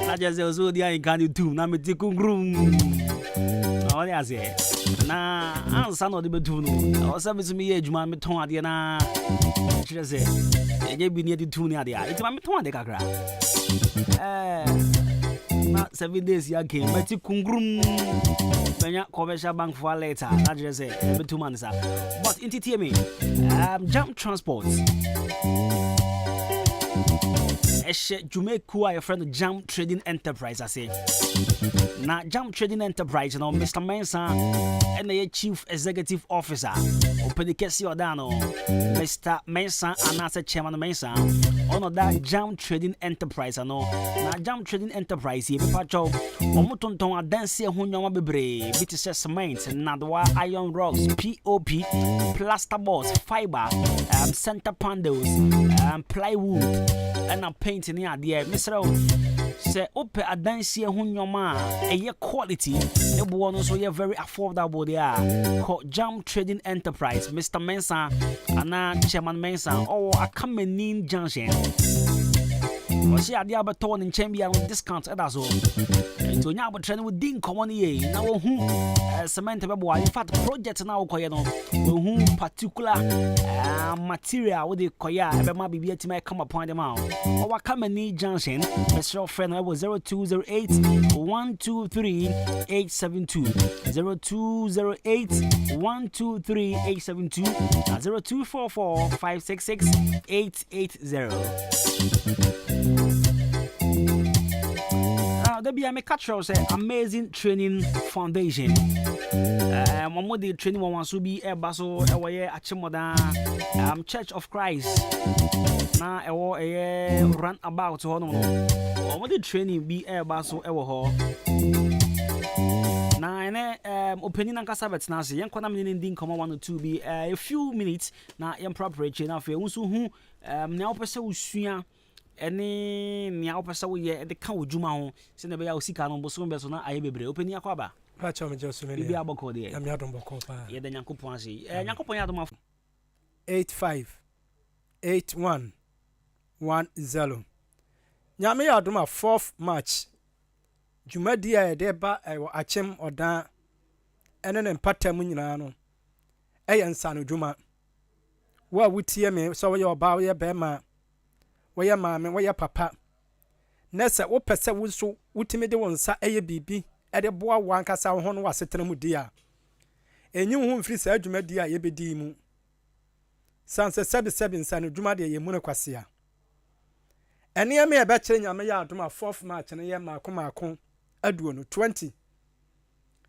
I just was all the Ahenkan too. Now me take room. All I say. Nah, I'm son of the Betunu. I was service me age man me ton adi na. Just say. You be near the tune adi. It's my me ton adi kakra. Not 7 days ya came. Me take room. Benya Commercial Bank for later. I just say. Me 2 months. But in TTM, Jump Transport. Jamaica, your friend Jam Trading Enterprise, I say. Now, Jam Trading Enterprise, you know, Mr. Mensah and the Chief Executive Officer, Open the Cassie Odano, Mr. Mensah, and as a Chairman Mensah, on that Jam Trading Enterprise, I know. Now, Jam Trading Enterprise, here, Pacho, Omutonton, a dance here, Hunyama Bebre, BTS Cement, Nadwa, Iron Rocks, POP, Plasterboards, Fiber, Center Panels, Plywood, and a painting here, dear Mr. Say, Ope a dance here, Hunyama, a year quality, the one also very affordable there. Called Jam Trading Enterprise, Mr. Mensah, and Chairman Mensah, or a Kamenin Junction. Or she had the Abaton in Champion with discounts at us all. So now we're training with Dean Common now who cement in fact project now koyano who particular material with the koya ebe be to make come upon them out. Our Kamenin Junction, Mr. Friend, I was 0208 123 872 0208 123 872 0244 566 880. There be a catcher say amazing training foundation. One more training one to be a basso away at Chimoda Church of Christ. Now a run about to one more training be a basso ever. Now opinion and Cassavets Nancy, young Quanam Ding come 1 or 2 be a few minutes now in preparation of your who now pursue Suya. Any meow person we the cow Juma, send a bear sick on Bosom Besona, I be open your cover. Patch on just a be able to I'm not on Bocopa. Yet the Yanko Ponsi, Yanko 85 81 10. Yami Adwuma 4th March. Juma dia deba a chem or da and then Patamunano. Ayan Sanu Juma. What would tear me so your bow your bema? Where mammy, where papa? Nessa, what per se would so ultimate one sa a baby at a boa one cassa hon was a tremudia. A new home free surgery, dear, ye be dimu. Sans a 77 son, Jumadia, ye monoquasia. And near me a bachelor, Yamaya, to my 4th March and a year Marcomacon, Adwuma 20.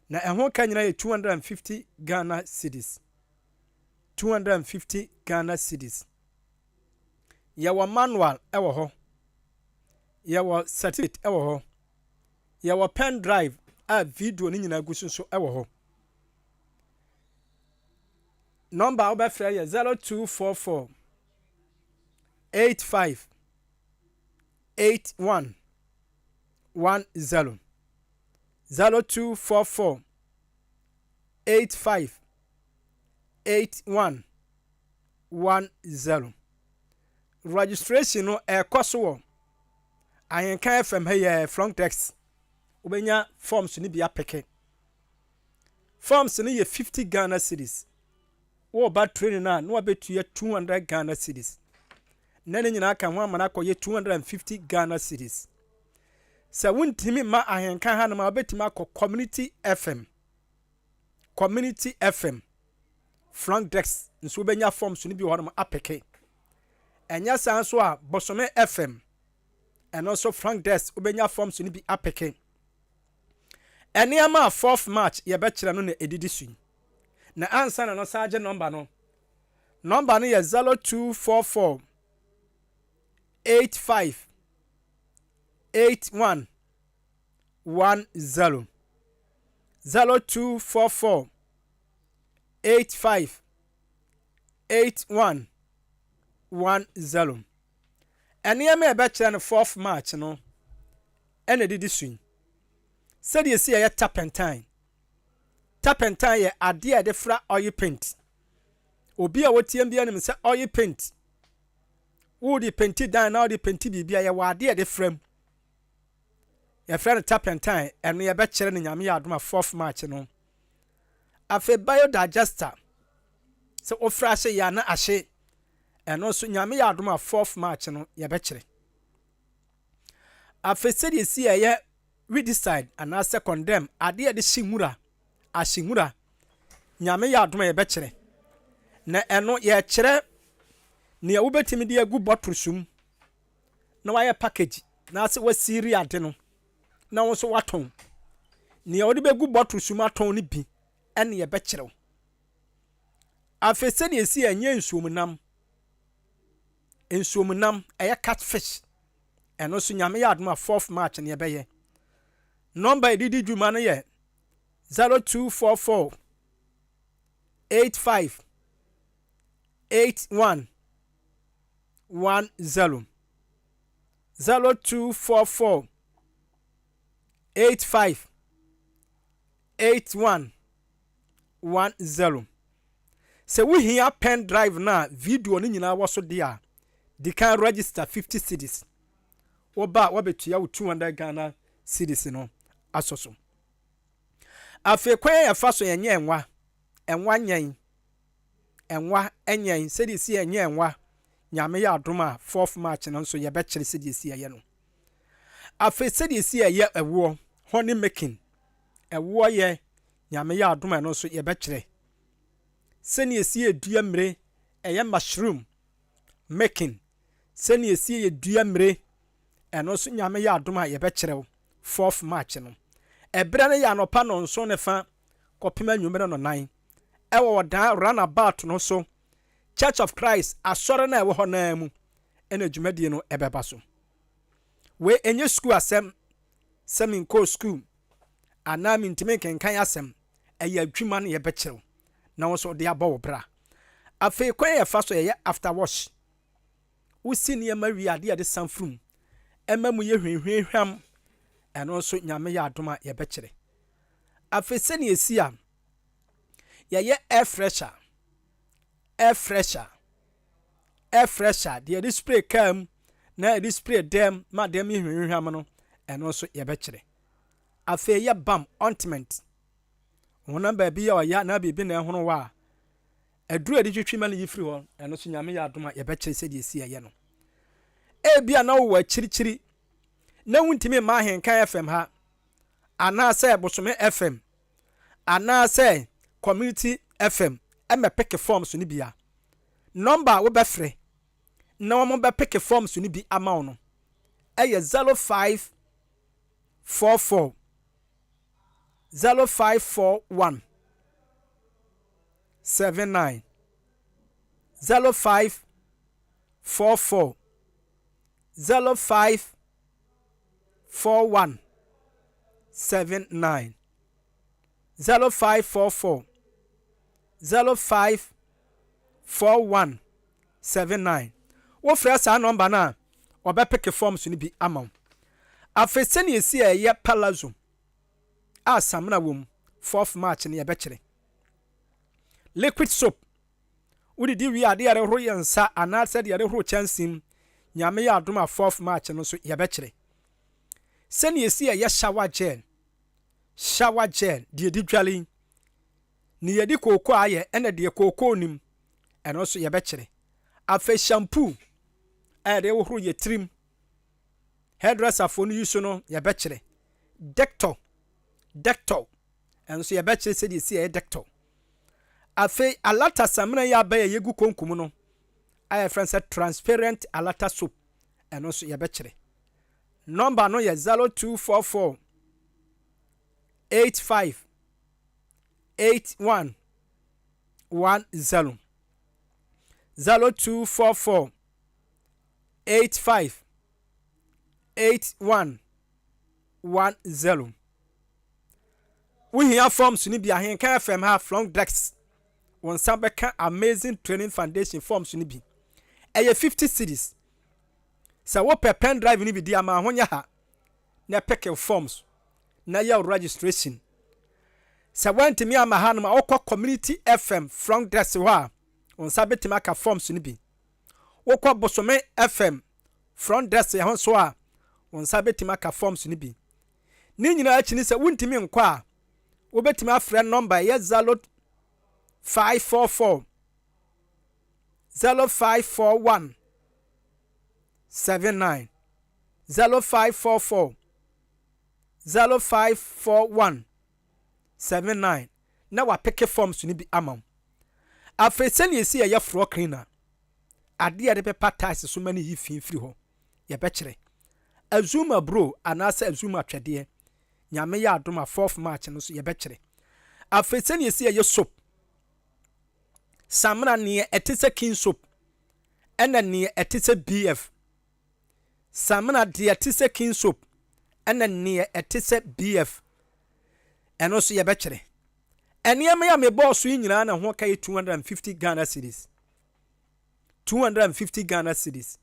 Now, a whole can 250 Ghana cities. 250 Ghana cities. Yawa manual ewo ho. Yawa certificate ewo ho. Yawa pen drive a video ni nyina gusu so ewo ho. Number obefra ya 0244 85 81 10 0244 85 81 10. Registration no koso Ahenkan FM here front text ubenya forms ni bia peke forms ni ye 50 Ghana cedis wo ba training na no abetu ye 200 Ghana cedis nene nyina aka ho amana koye 250 Ghana cedis sɛ wontimi ma ahenkan ha no ma wobɛtumi akɔ community fm frank dex nso wobɛnya forms no bi wɔ hɔ no apeke ɛnyɛ saa nso a bosome fm ɛno nso frank dex wobɛnya forms no bi apeke ɛnneɛma a 4th March yɛbɛkyerɛ no na ɛdidi so na ansa na no saa gye number no yɛ 0244 85 8110 0244 85 8110 ɛnneɛma a yɛbɛkyerɛ no 4th March no ɛna ɛdidi so sɛdeɛ si yɛ tapentine yɛ adeɛ a yɛde fra oil paint obi a wɔtiam bi anim sɛ oil paint wode painti dan na wode painti bibia yɛ wɔ adeɛ a yɛde fram yɛfrɛ no tapentine ɛno yɛbɛkyerɛ no nyame yɛ adom a 4th March no afei biodigester sɛ wofra ahye yɛ ana ahye ɛno nso nyame yɛ adom a 4th March no yɛbɛkyerɛ afei sɛdeɛ si yɛ redecide anaasɛ condemn adeɛ de hye nwura ahye nwura nyame yɛ adom a yɛbɛkyerɛ na ɛno yɛkyerɛ nea wobɛtumi de agu bottle sum na wayɛ package na asɛ wasiri ade no na wo nso watɔn nea wode bɛgu bottle sum atɔn no bi ɛne yɛbɛkyerɛ afei sɛdeɛ si ɛnyɛ nsuomnam ɛyɛ catfish ɛno nso nyame yɛ adom a 4th March ne yɛbɛyɛ number edidi dwuma no yɛ 0244 85 8110 0244 85 8110 sɛ wohia pen drive na video no nyinaa wɔ so de a di kan register 50 cedis woba wabɛtua wo 200 Ghana cedis no aso so afei kwan yɛfa so yɛnyɛ enwa nyɛn sɛdeɛ si yɛnyɛ enwa nyame yɛ adom a 4th March no nso yɛbɛkyerɛ sɛdeɛ si yɛyɛ no afei sɛdeɛ si yɛyɛ ɛwoɔ honey making ɛwoɔ yɛ nyame yɛ adom a no nso yɛbɛkyerɛ sɛdeɛ si yɛdua mmire ɛyɛ mushroom making sɛdeɛ si yɛdua mmire ɛno nso nyame yɛ adom a yɛbɛkyerɛ 4th March no ɛberɛ no yɛ anɔpa no nso ne fa kɔpem anwummere no nan ɛwɔ wɔdan runabout no so Church of Christ asɔre na ɛwɔ hɔ naa mu ɛna dwumadie no ɛbɛba so we enye school asɛm sɛ menkɔ school anaa mentimi kenkan asɛm ɛyɛ adwuma no yɛbɛkyerɛw na wo nso de abɔ wo bra afei kwan yɛfa so yɛyɛ after wash wosi nneɛma wie ade a de samfrum ɛma mu yɛ hwehwehwam ɛno nso nyame yɛ adom a yɛbɛkyerɛ afei sɛ ne esi a yɛyɛ air fresher deɛ de spray kam na de spray dem ma dem hwehwehwam no ɛno nso yɛbɛkyerɛ afei yɛ balm ointment honam baabi yɛ ɔya na biribi na ɛhono wa aduru ade twitwi ma no yifiri hɔ ɛno nso nyame yɛ adom a yɛbɛkyerɛ sɛ deɛ esi yɛ no ebia na wo akyirikyiri na wuntimi ma Ahenkan FM ha anaasɛ bosome FM anaasɛ community FM ɛmɛ pick forms no bia number wo bɛfrɛ na wɔn bɛpick forms no bi ama wo no ɛyɛ 0544 0541 79 0544 0541 79 0544 0541 79 wo frɛ saa number na ɔbɛpick forms no bi ama wo afei sɛne esi a ɛyɛ palazzo a samna wom 4th March ne yɛbɛkyerɛ liquid soap wodidi wie ade yɛre horo yɛ nsa anaasɛ de yɛre horo kyɛnsim nyame yɛ adom a 4th March no so yɛbɛkyerɛ sɛne esi a ɛyɛ shower gel deɛ di dwale ne yɛdi kooko ayɛ ɛna deɛ kooko nim ɛno so yɛbɛkyerɛ afei shampoo ɛde wo horo yɛ trim hairdresser for no use no ya bechere dector and so ya bechere said you see a dector afe alata samina ya ba yegu konkum no I friend said transparent alata soap and also ya bechere number no ya 0244 85 81 10 0244 85 81 10 we hear forms ni bi Ahenkan FM ha from Dex won sabeka amazing training foundation forms ni bi eye 50 cities so wo pen drive ni bi dia ma honya ha na pick forms na ya registration so went me ama ha no ma okọ community FM from Dex wa won sabeti maka forms ni bi wokọ Bosome FM from Dex ya so a won sabeti maka forms ni bi ni nyina achi ni se wuntimi nkọ a wobetimi afre number ye 0544 0541 79 0544 0541 79 na wa pick forms ni bi amam afese ni esi ye fro cleaner ade ade pepa ties so mani yi finfiri ho ye bechere Adwuma bro anasa Adwuma twede nyame ya Adwuma 4th March no so ye bechere afese ni esi ye soap samna ne etise king soap ena ne etise BF samna de etise king soap ena ne etise BF eno so ye bechere eniam ya me boss yi nyina na ho kai 250 Ghana cedis 250 Ghana cedis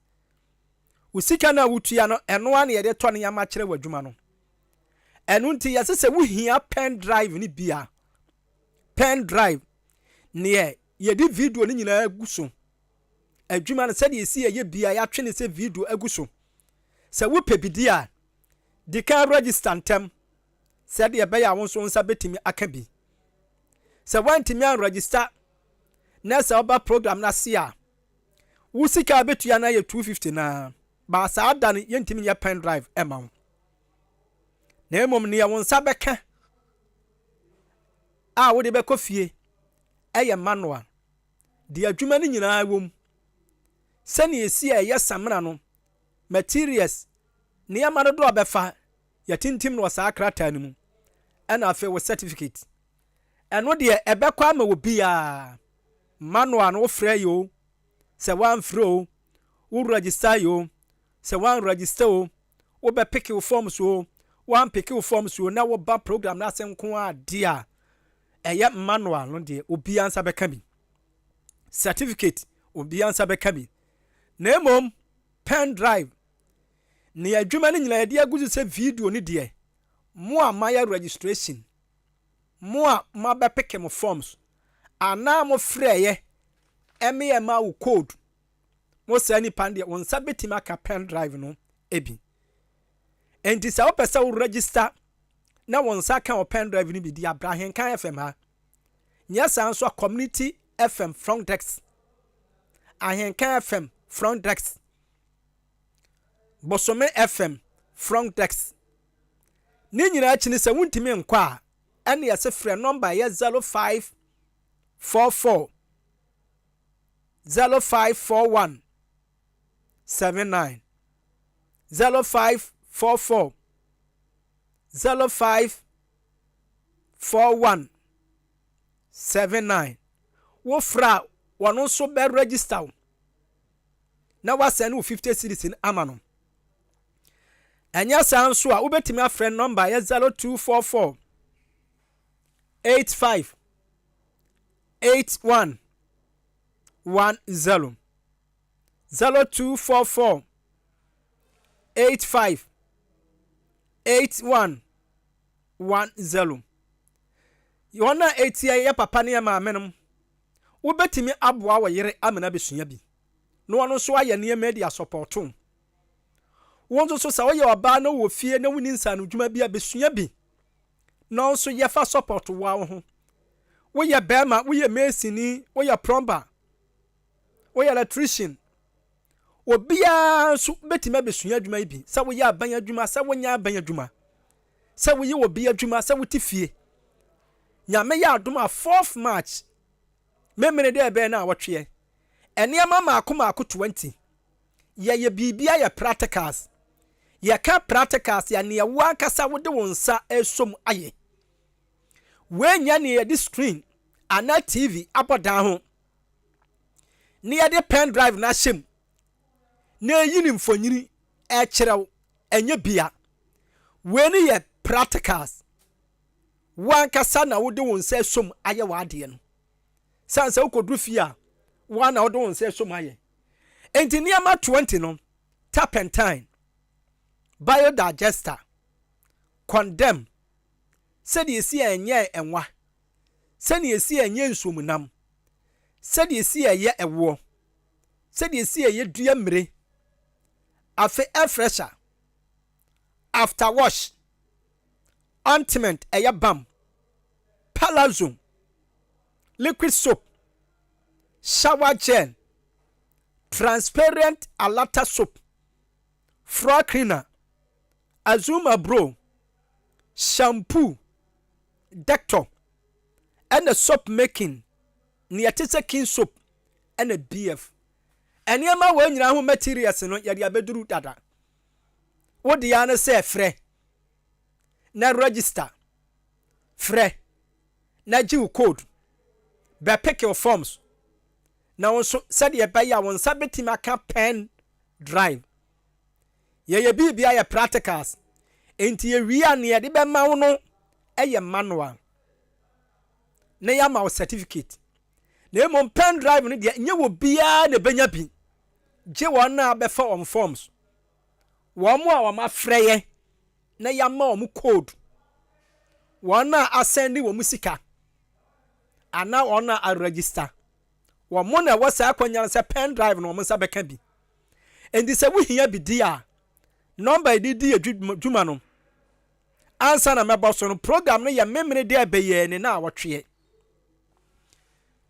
usika na wutua no eno an ye de to ne yama kire wadwuma no eno nti yesese wo hia pen drive ni bia pen drive ne ye di video ni nyina aguso adwuma no se de yesi ye bia ya twe ne se video aguso se wo pebidi a di kan register ntem se de ye be ya won so nsa betimi aka bi se wantimi an register na se oba program na se a wusika betua na ye 250 na ba sa adan yentimi ye pen drive ema na emom ne ye won sa beka a wo de be kofie eye manual de adwuma ni nyina wom sani esi eye samra no materials ne ya madodo obefa ya tintim no sa akrata ni mu ana afa wo certificate eno de ebekwa ma wo bia manual no frɛ yo se wan fro wo register yo se wan register o wo be pick your forms o wan pick your forms o na wo ba program na senko a dia eye manual no de obi ansa beka bi certificate obi ansa beka bi na emom pen drive ne adwuma ni nyina de aguzu se video ni de mo amaya registration mo a ma be pick mo forms ana mo freye ma wo code mo say ni pande won sabeti maka pen drive no ebi enti sa opesa wo register na won sa kan o pen drive ni bi di Ahenkan FM ha nya san so community FM from Dex Ahenkan FM from Dex Bosome FM from Dex ni nyina achi ni se wuntimi nkwa a ene yase frɛ number ye 0544 0541 79 0544 0541 79 wo fra wono so be register na wa send 50 cedis in amano anya san so a wobetimi afrɛ number ye 0244 85 81 10 0244 85 81 10 yona etia ye papa ne ma amenom wo betimi aboa wo yere amena besua bi no ono so aye ne media supporto won so sa wo ye oba na wo fie na woni nsa no dwuma bi abesua bi no so ye fa support wa ho wo ye bema wo ye masoni wo ye plumber wo ye electrician obia so betima besua adwuma yi bi sa wo ya aban adwuma sa wonya aban adwuma sa wo yi obi adwuma sa wo tifie nyame ya adom a 4th March memene de ebe na awotwe eniema maako 20 ye bibia ya practicals ye ka practicals ya ne wo akasa wo de wonsa esom aye wenya ne ye di screen ana TV abodan ho ne ye de pen drive na hyem na yini mfonyini e kyerɛw enye bia we ne ye practicals wankasa na wo de wonsa esom aye wa ade no sansa ukodru fia wana wo de wonsa esom aye enti niama 20 no turpentine biodigester condemn said esi enye enwa said esi enye nsumunam said esi eye ewo said esi eye dua mire afi air fresher after wash ointment eye balm palazzo liquid soap shower gel transparent alata soap floor cleaner Adwuma bro shampoo Dettol and the soap making near tisa king soap and a BF and yama when you know materials no ya dia beduru dada what the ana say frɛ na register frɛ na jiw code be pick your forms na wonso said ye buy ya won sabeti maka pen drive ye bibia ye practicals enti ye wi ne ye de be ma wo no eye manual na ya ma certificate na mo pen drive no de nye wo bia na benya bi je won na be fa on forms wo mo a wo ma freye na ya ma wo code won na assendi wo musika ana ona a register wo mo na wo sa akwanya se pen drive no mo sa beka bi endi se wo hia bi dia number di adwuma no ansa na meboso no program no ya memene de abeye ne na awotwe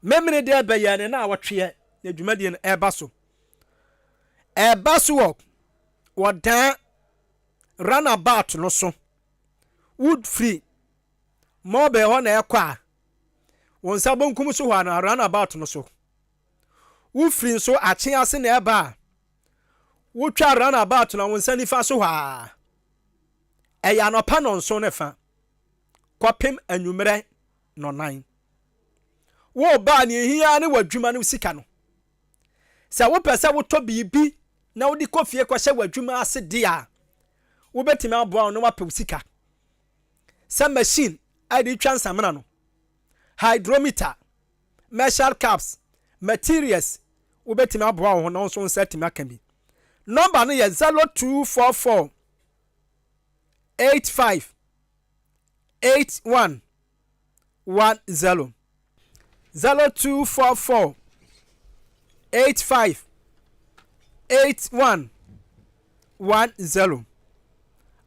memene de abeye ne na awotwe na adwuma die no eba so wo dan runabout no so wood free mobe ho na ekwa won sa bonkum so ho na runabout no so wood free so achen ase na eba wo twa runabout na won sa nifa so ha eya no pa no so ne fa kwapem anwumere no nan wo ba ne hia ne wadwuma no sika no sa wo pese wo to bibi na wo di kofie kwahye wadwuma ase dia wo betime aboa no wape sika sa machine adi twa nsamena no hydrometer measure caps materials wo betime aboa ho no so setime aka bi number no ye 0244 85 81 10 0244 85 81 10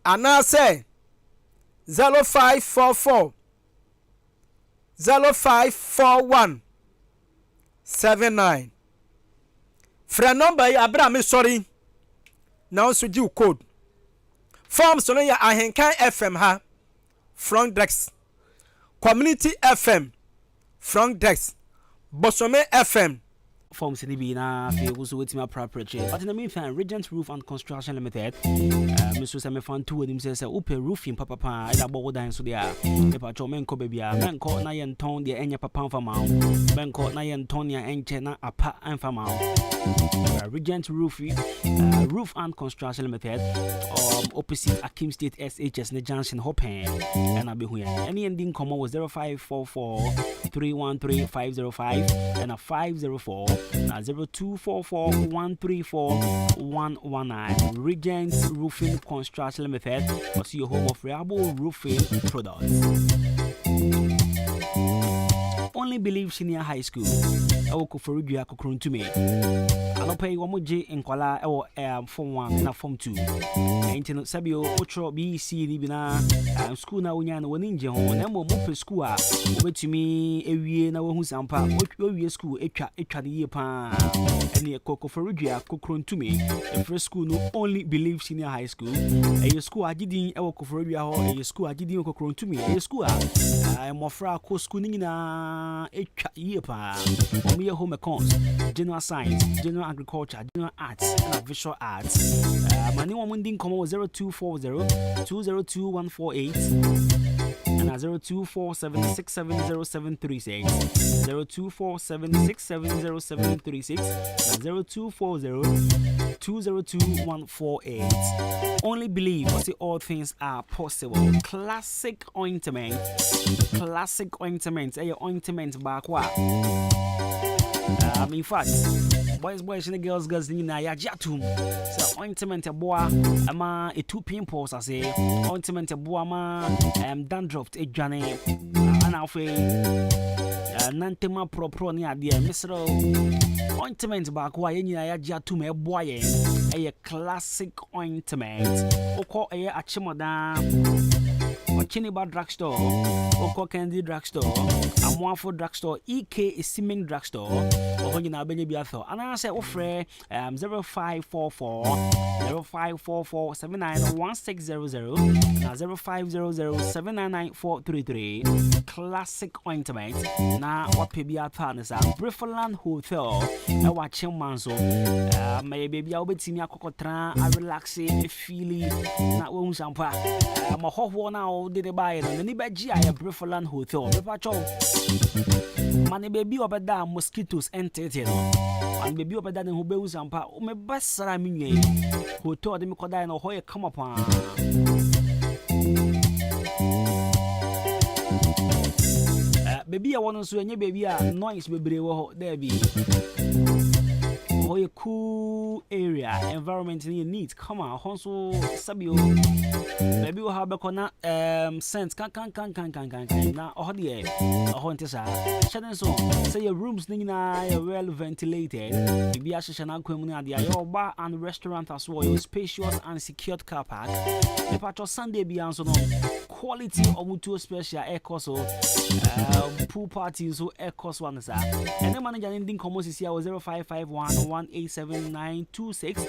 ana say 0544 0541 79 fra number ya abra me sorry now so give code forms so ya Ahenkan FM ha front desk community FM front desk Bosome FM forms in the Bina, Figos with my property. But in the meantime, Regent Roof and Construction Limited, Mr. Sammy Fan 2 of them says, Open roofing, Papa, I double dine so they are. If I told Menko baby, man called Nayan Ton, the Enya Papa for Mount, Ben called Nayan Tonia and Chena, a pa and for Mount. Regent Roofing, Roof and Construction Limited, opposite Akim State SHS, the Johnson Hoppen, and I'll be here. Any ending comma was 0544 313 505 and a 504. 0244 134 119. Regents Roofing Construction Limited was your home of reliable roofing products. Only Believe Senior High School. Oko for Rudia Kokruntumi. Alope Wamoji in Kuala Form 1 and Form 2. Internet Sabio, Otro BC Libina, school now Union Waninja, Nemo Mope School, over to me, a year now who's ampa, what school, a year pan, and near Coco for Rudia Kokruntumi. The first school no only Believe Senior High School. A school I didn't Oko for Rudia, a school I didn't Kokruntumi, a school. I am of Ra Co School in a year pan. Your home accounts, general science, general agriculture, general arts, and visual arts. My new one didn't come 0240 202 148 and 0247 670736 0247 670736 and 0240 202 148. Only Believe see all things are possible. Classic ointment. Classic ointment. Your ointment back what? In fact, boys and girls in Yajatum. So, ointment a boa, ama a 2 pimples, I say, ointment a boa, dandruff, a journey, and alpha, Nantema pro near dear Mr. Ointment back, why in Yajatum a boy, a classic ointment, or call a chimodan. Chiniba drugstore, Oko Candy drugstore, Amwafo drugstore, EK is Siemens drugstore, or when you now be biatho. And I say, offer 0544 0544 791600 and 0500 799 classic ointment. Now, what PBR partners are Briefland Hotel, I watch him manso. Maybe I'll be teaming a cocotra, I relax it, feely, not wound sampa. I'm a hot one now. Did they buy it on the Nibaji? I have Briefland Hotel. The patrol money baby over there, mosquitoes entered here. And baby over there who bells and pa, my best Ramine who told them could die no hoy come upon. Baby, I want to see any baby, noise baby, there be. A cool area, environment in need. Come on, Honso Sabio. Maybe we'll have a sense. Can. Now, oh, dear, a haunter. Shadden so say your rooms are well ventilated. Maybe I should not come near your bar and restaurant as well. Your spacious and secured car park. The patrol Sunday beyond so quality of two special air course pool parties so air course one sir. And the manager in Commons is here 0551 187926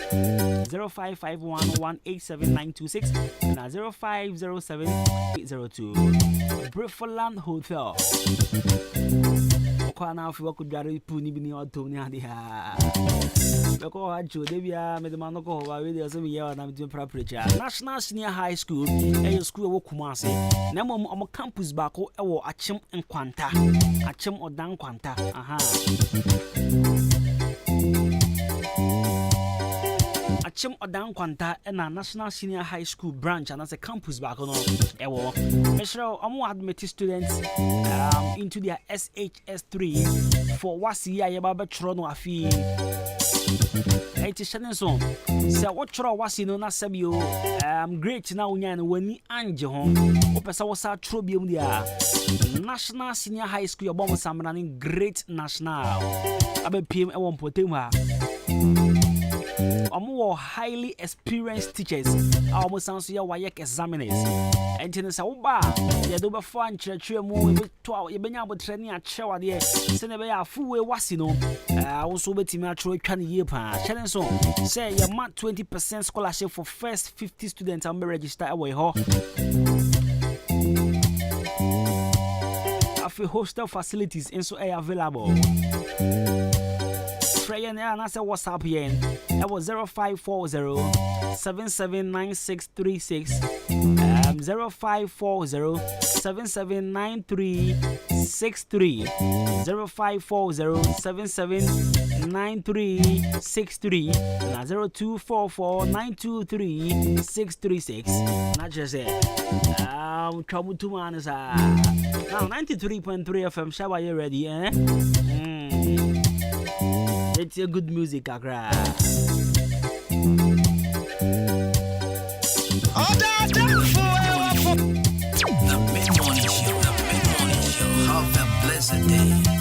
0551 187926 and 0507 802 Briefland Hotel. Now, if you could get Puni Bini or Tony Adia, the call had you, Devia, Medamanoco, radio, some year, and I'm doing preparatory. National Senior High School, a school of Kumasi. Nemo on campus back or Achim and Quanta, Achim or Dan Quanta. Aha. Achim Odan Quanta and a National Senior High School branch and as a campus back on Ewo. Measure admitted students into their SHS3 for Wasi Yababa Trono Afi. It is Shannon. So, what Tro was in on Sabio? Great now, Yan, when he angel home. Opesa was our Trobium there. National Senior High School, Obama Sam running great national. Abe PM Ewon Potema. More highly experienced teachers, almost sounds here Wayek examiners. And in the Sauba, the Adobe Fan Church, you move to our Benabo training at Shawa, dear, Senator Fuwe Wasino. I also bet him at Troy Can year pan. Challenge song say your mat 20% scholarship for first 50 students. I'm register away. After hostel facilities and so are available. And I said, what's up here? That was 0540 779636 0540 779363 0540 779363 0244 923 636. Not just it. Trouble to man now 93.3 FM. Shall I ready? It's a good music, Agra. The Mid-Morning Show. Have a blessed day.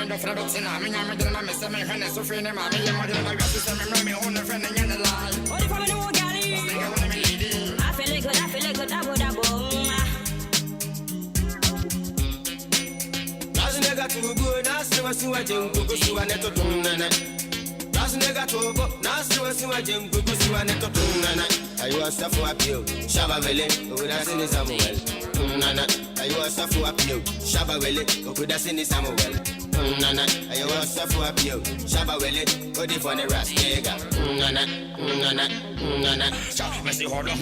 man do friend in me me do me say me hand so free me me do my gas say me own friend in the line. What if I know gali? I feel good, double. That's nigga to go na see what you go see what to do nana. That's nigga to go na see what you go see what to do nana. Ayo asafu apio shaba vele okuda sini Samuel nana. Ayo asafu apio shaba vele okuda sini Samuel nana. Ayo asafu apio shaba vele odi for the ras nigga nana. Messi hold on.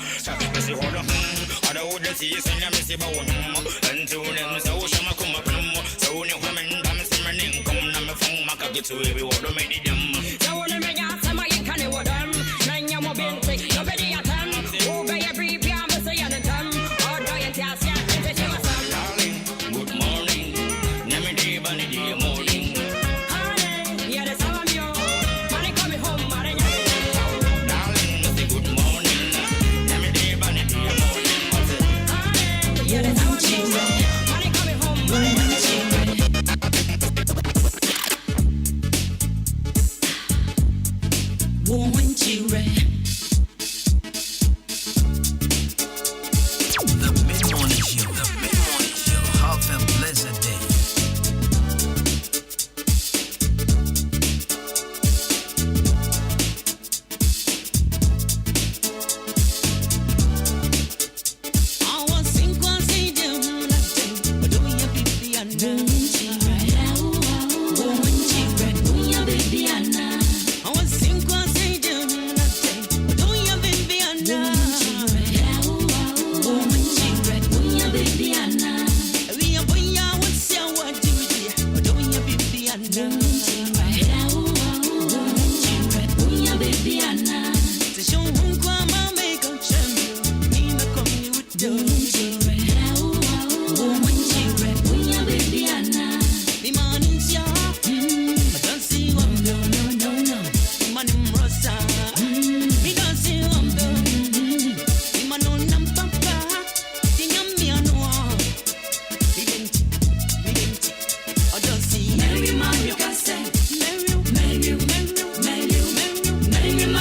I don't want to see you sing a messy bone. And to them so shama come up so new women damn simmering come na me phone maka get to every word of me them. So when me ya sama you can what them. Nanya mo binti nobody at them. Over every piano say on them. Or do you tell ya it's a darling. Good morning. Name day bunny day morning. Honey, yeah the sound yo. Money coming home, money. Darling, say good morning. Name day bunny day morning. Honey, yeah the sound yo. Money coming home, money. Woman children. The mid-morning show. Have a blessed day. I want sing one say them nothing, but don't you be a woman children, don't you be a na. I want sing one say them nothing, but don't you be a na. Woman children, don't you be a na. We are boy, I want say what do you, but don't you be a na. Woman children, don't you be a na. To show who come and make a champion, me no come with you. Woman children, don't you be a na. Me man is ya, I don't see one no. Me man in Rosa, me don't see one no. Me man on nam papa, tinyam me anwa. Me denti, I don't see. Mary man you can say, Mary man you can say, Mary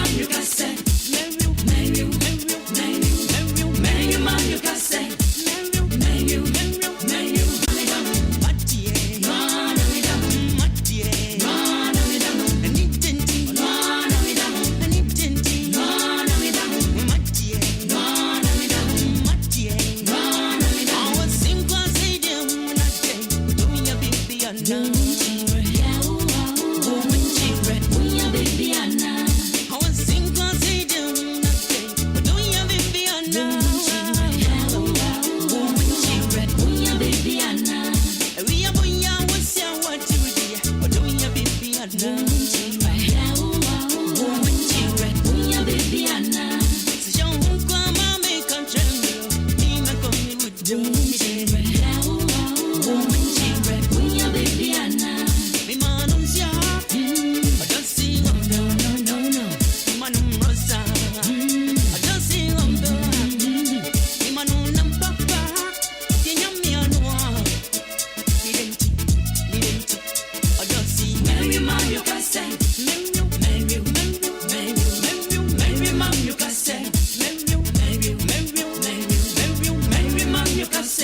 man you can say.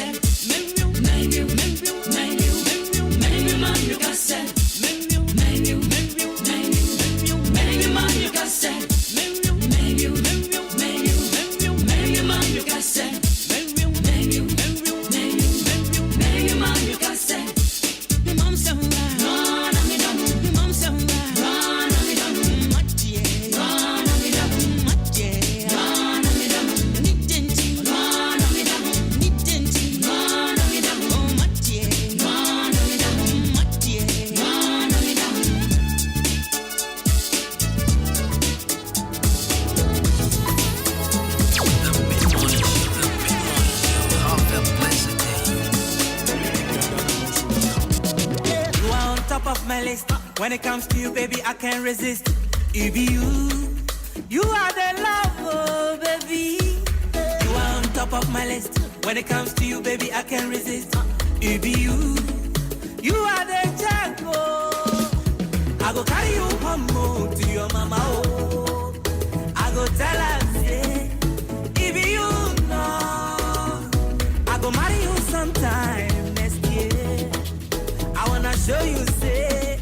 When it comes to you, baby, I can't resist. It be you are the love, oh, baby. You are on top of my list. When it comes to you, baby, I can't resist. It be you are the child. I go carry you home to your mama. Oh, I go tell her say, if you know, I go marry you sometime next year. I wanna show you say,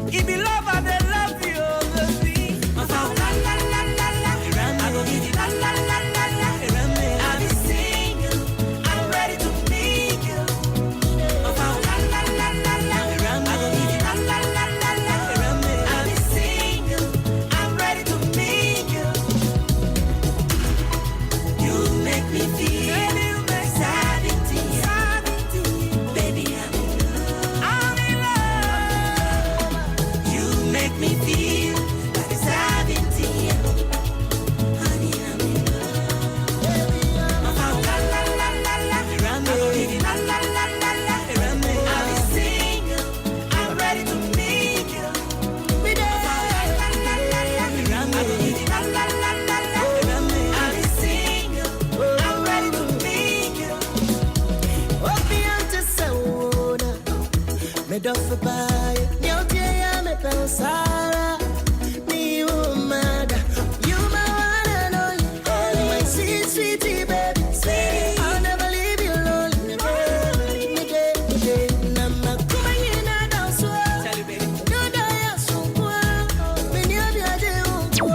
if you love her, they love you, baby. La la la la la, I go give you la la la la la. I'll be single, I'm ready to meet you. La la la la la, I go give you la la la la la. I'll be single, I'm ready to meet you. You make me feel seventeen, baby. I'm in love. You make me feel like 17. Honey, I'm in love. La la la la la, I go give you la la la la la. I'll be single, I'm ready to meet you. La la la la la, I go give you la la la la la. I'll be single, I'm ready to meet you. Me do for buy, me out here, me pensara, me mad, you my one and only, my sweet sweetie baby, sweetie, I'll never leave you lonely, me nama kuma yina dance, no daya suwa, me nyabia de unko,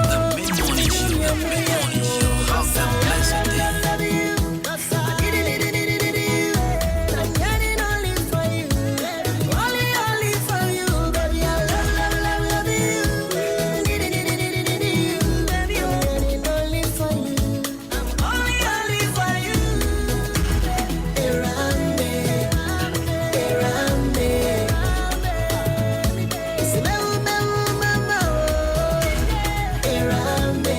I'm getting only for you, only for you, baby. I love you, baby. I'm getting only for you, I'm only for you. Erambe, Isabel, mama, Erambe,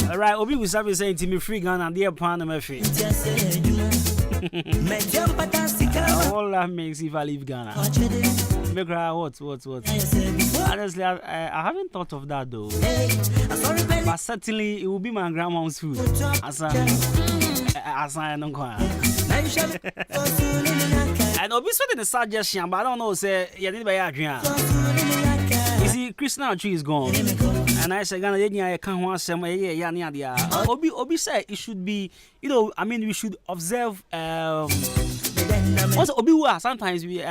All right, Obi was saying to me free gun and dear pan of my feet. All that makes if I leave Ghana. What? Honestly, I haven't thought of that though. But certainly it will be my grandma's food. As I don't know. And Obi said in the suggestion, but I don't know, say, you didn't buy a drink. You see, Christina tree is gone. And I said, I can't want some. Obi said it should be, we should observe. Also, Obi, sometimes we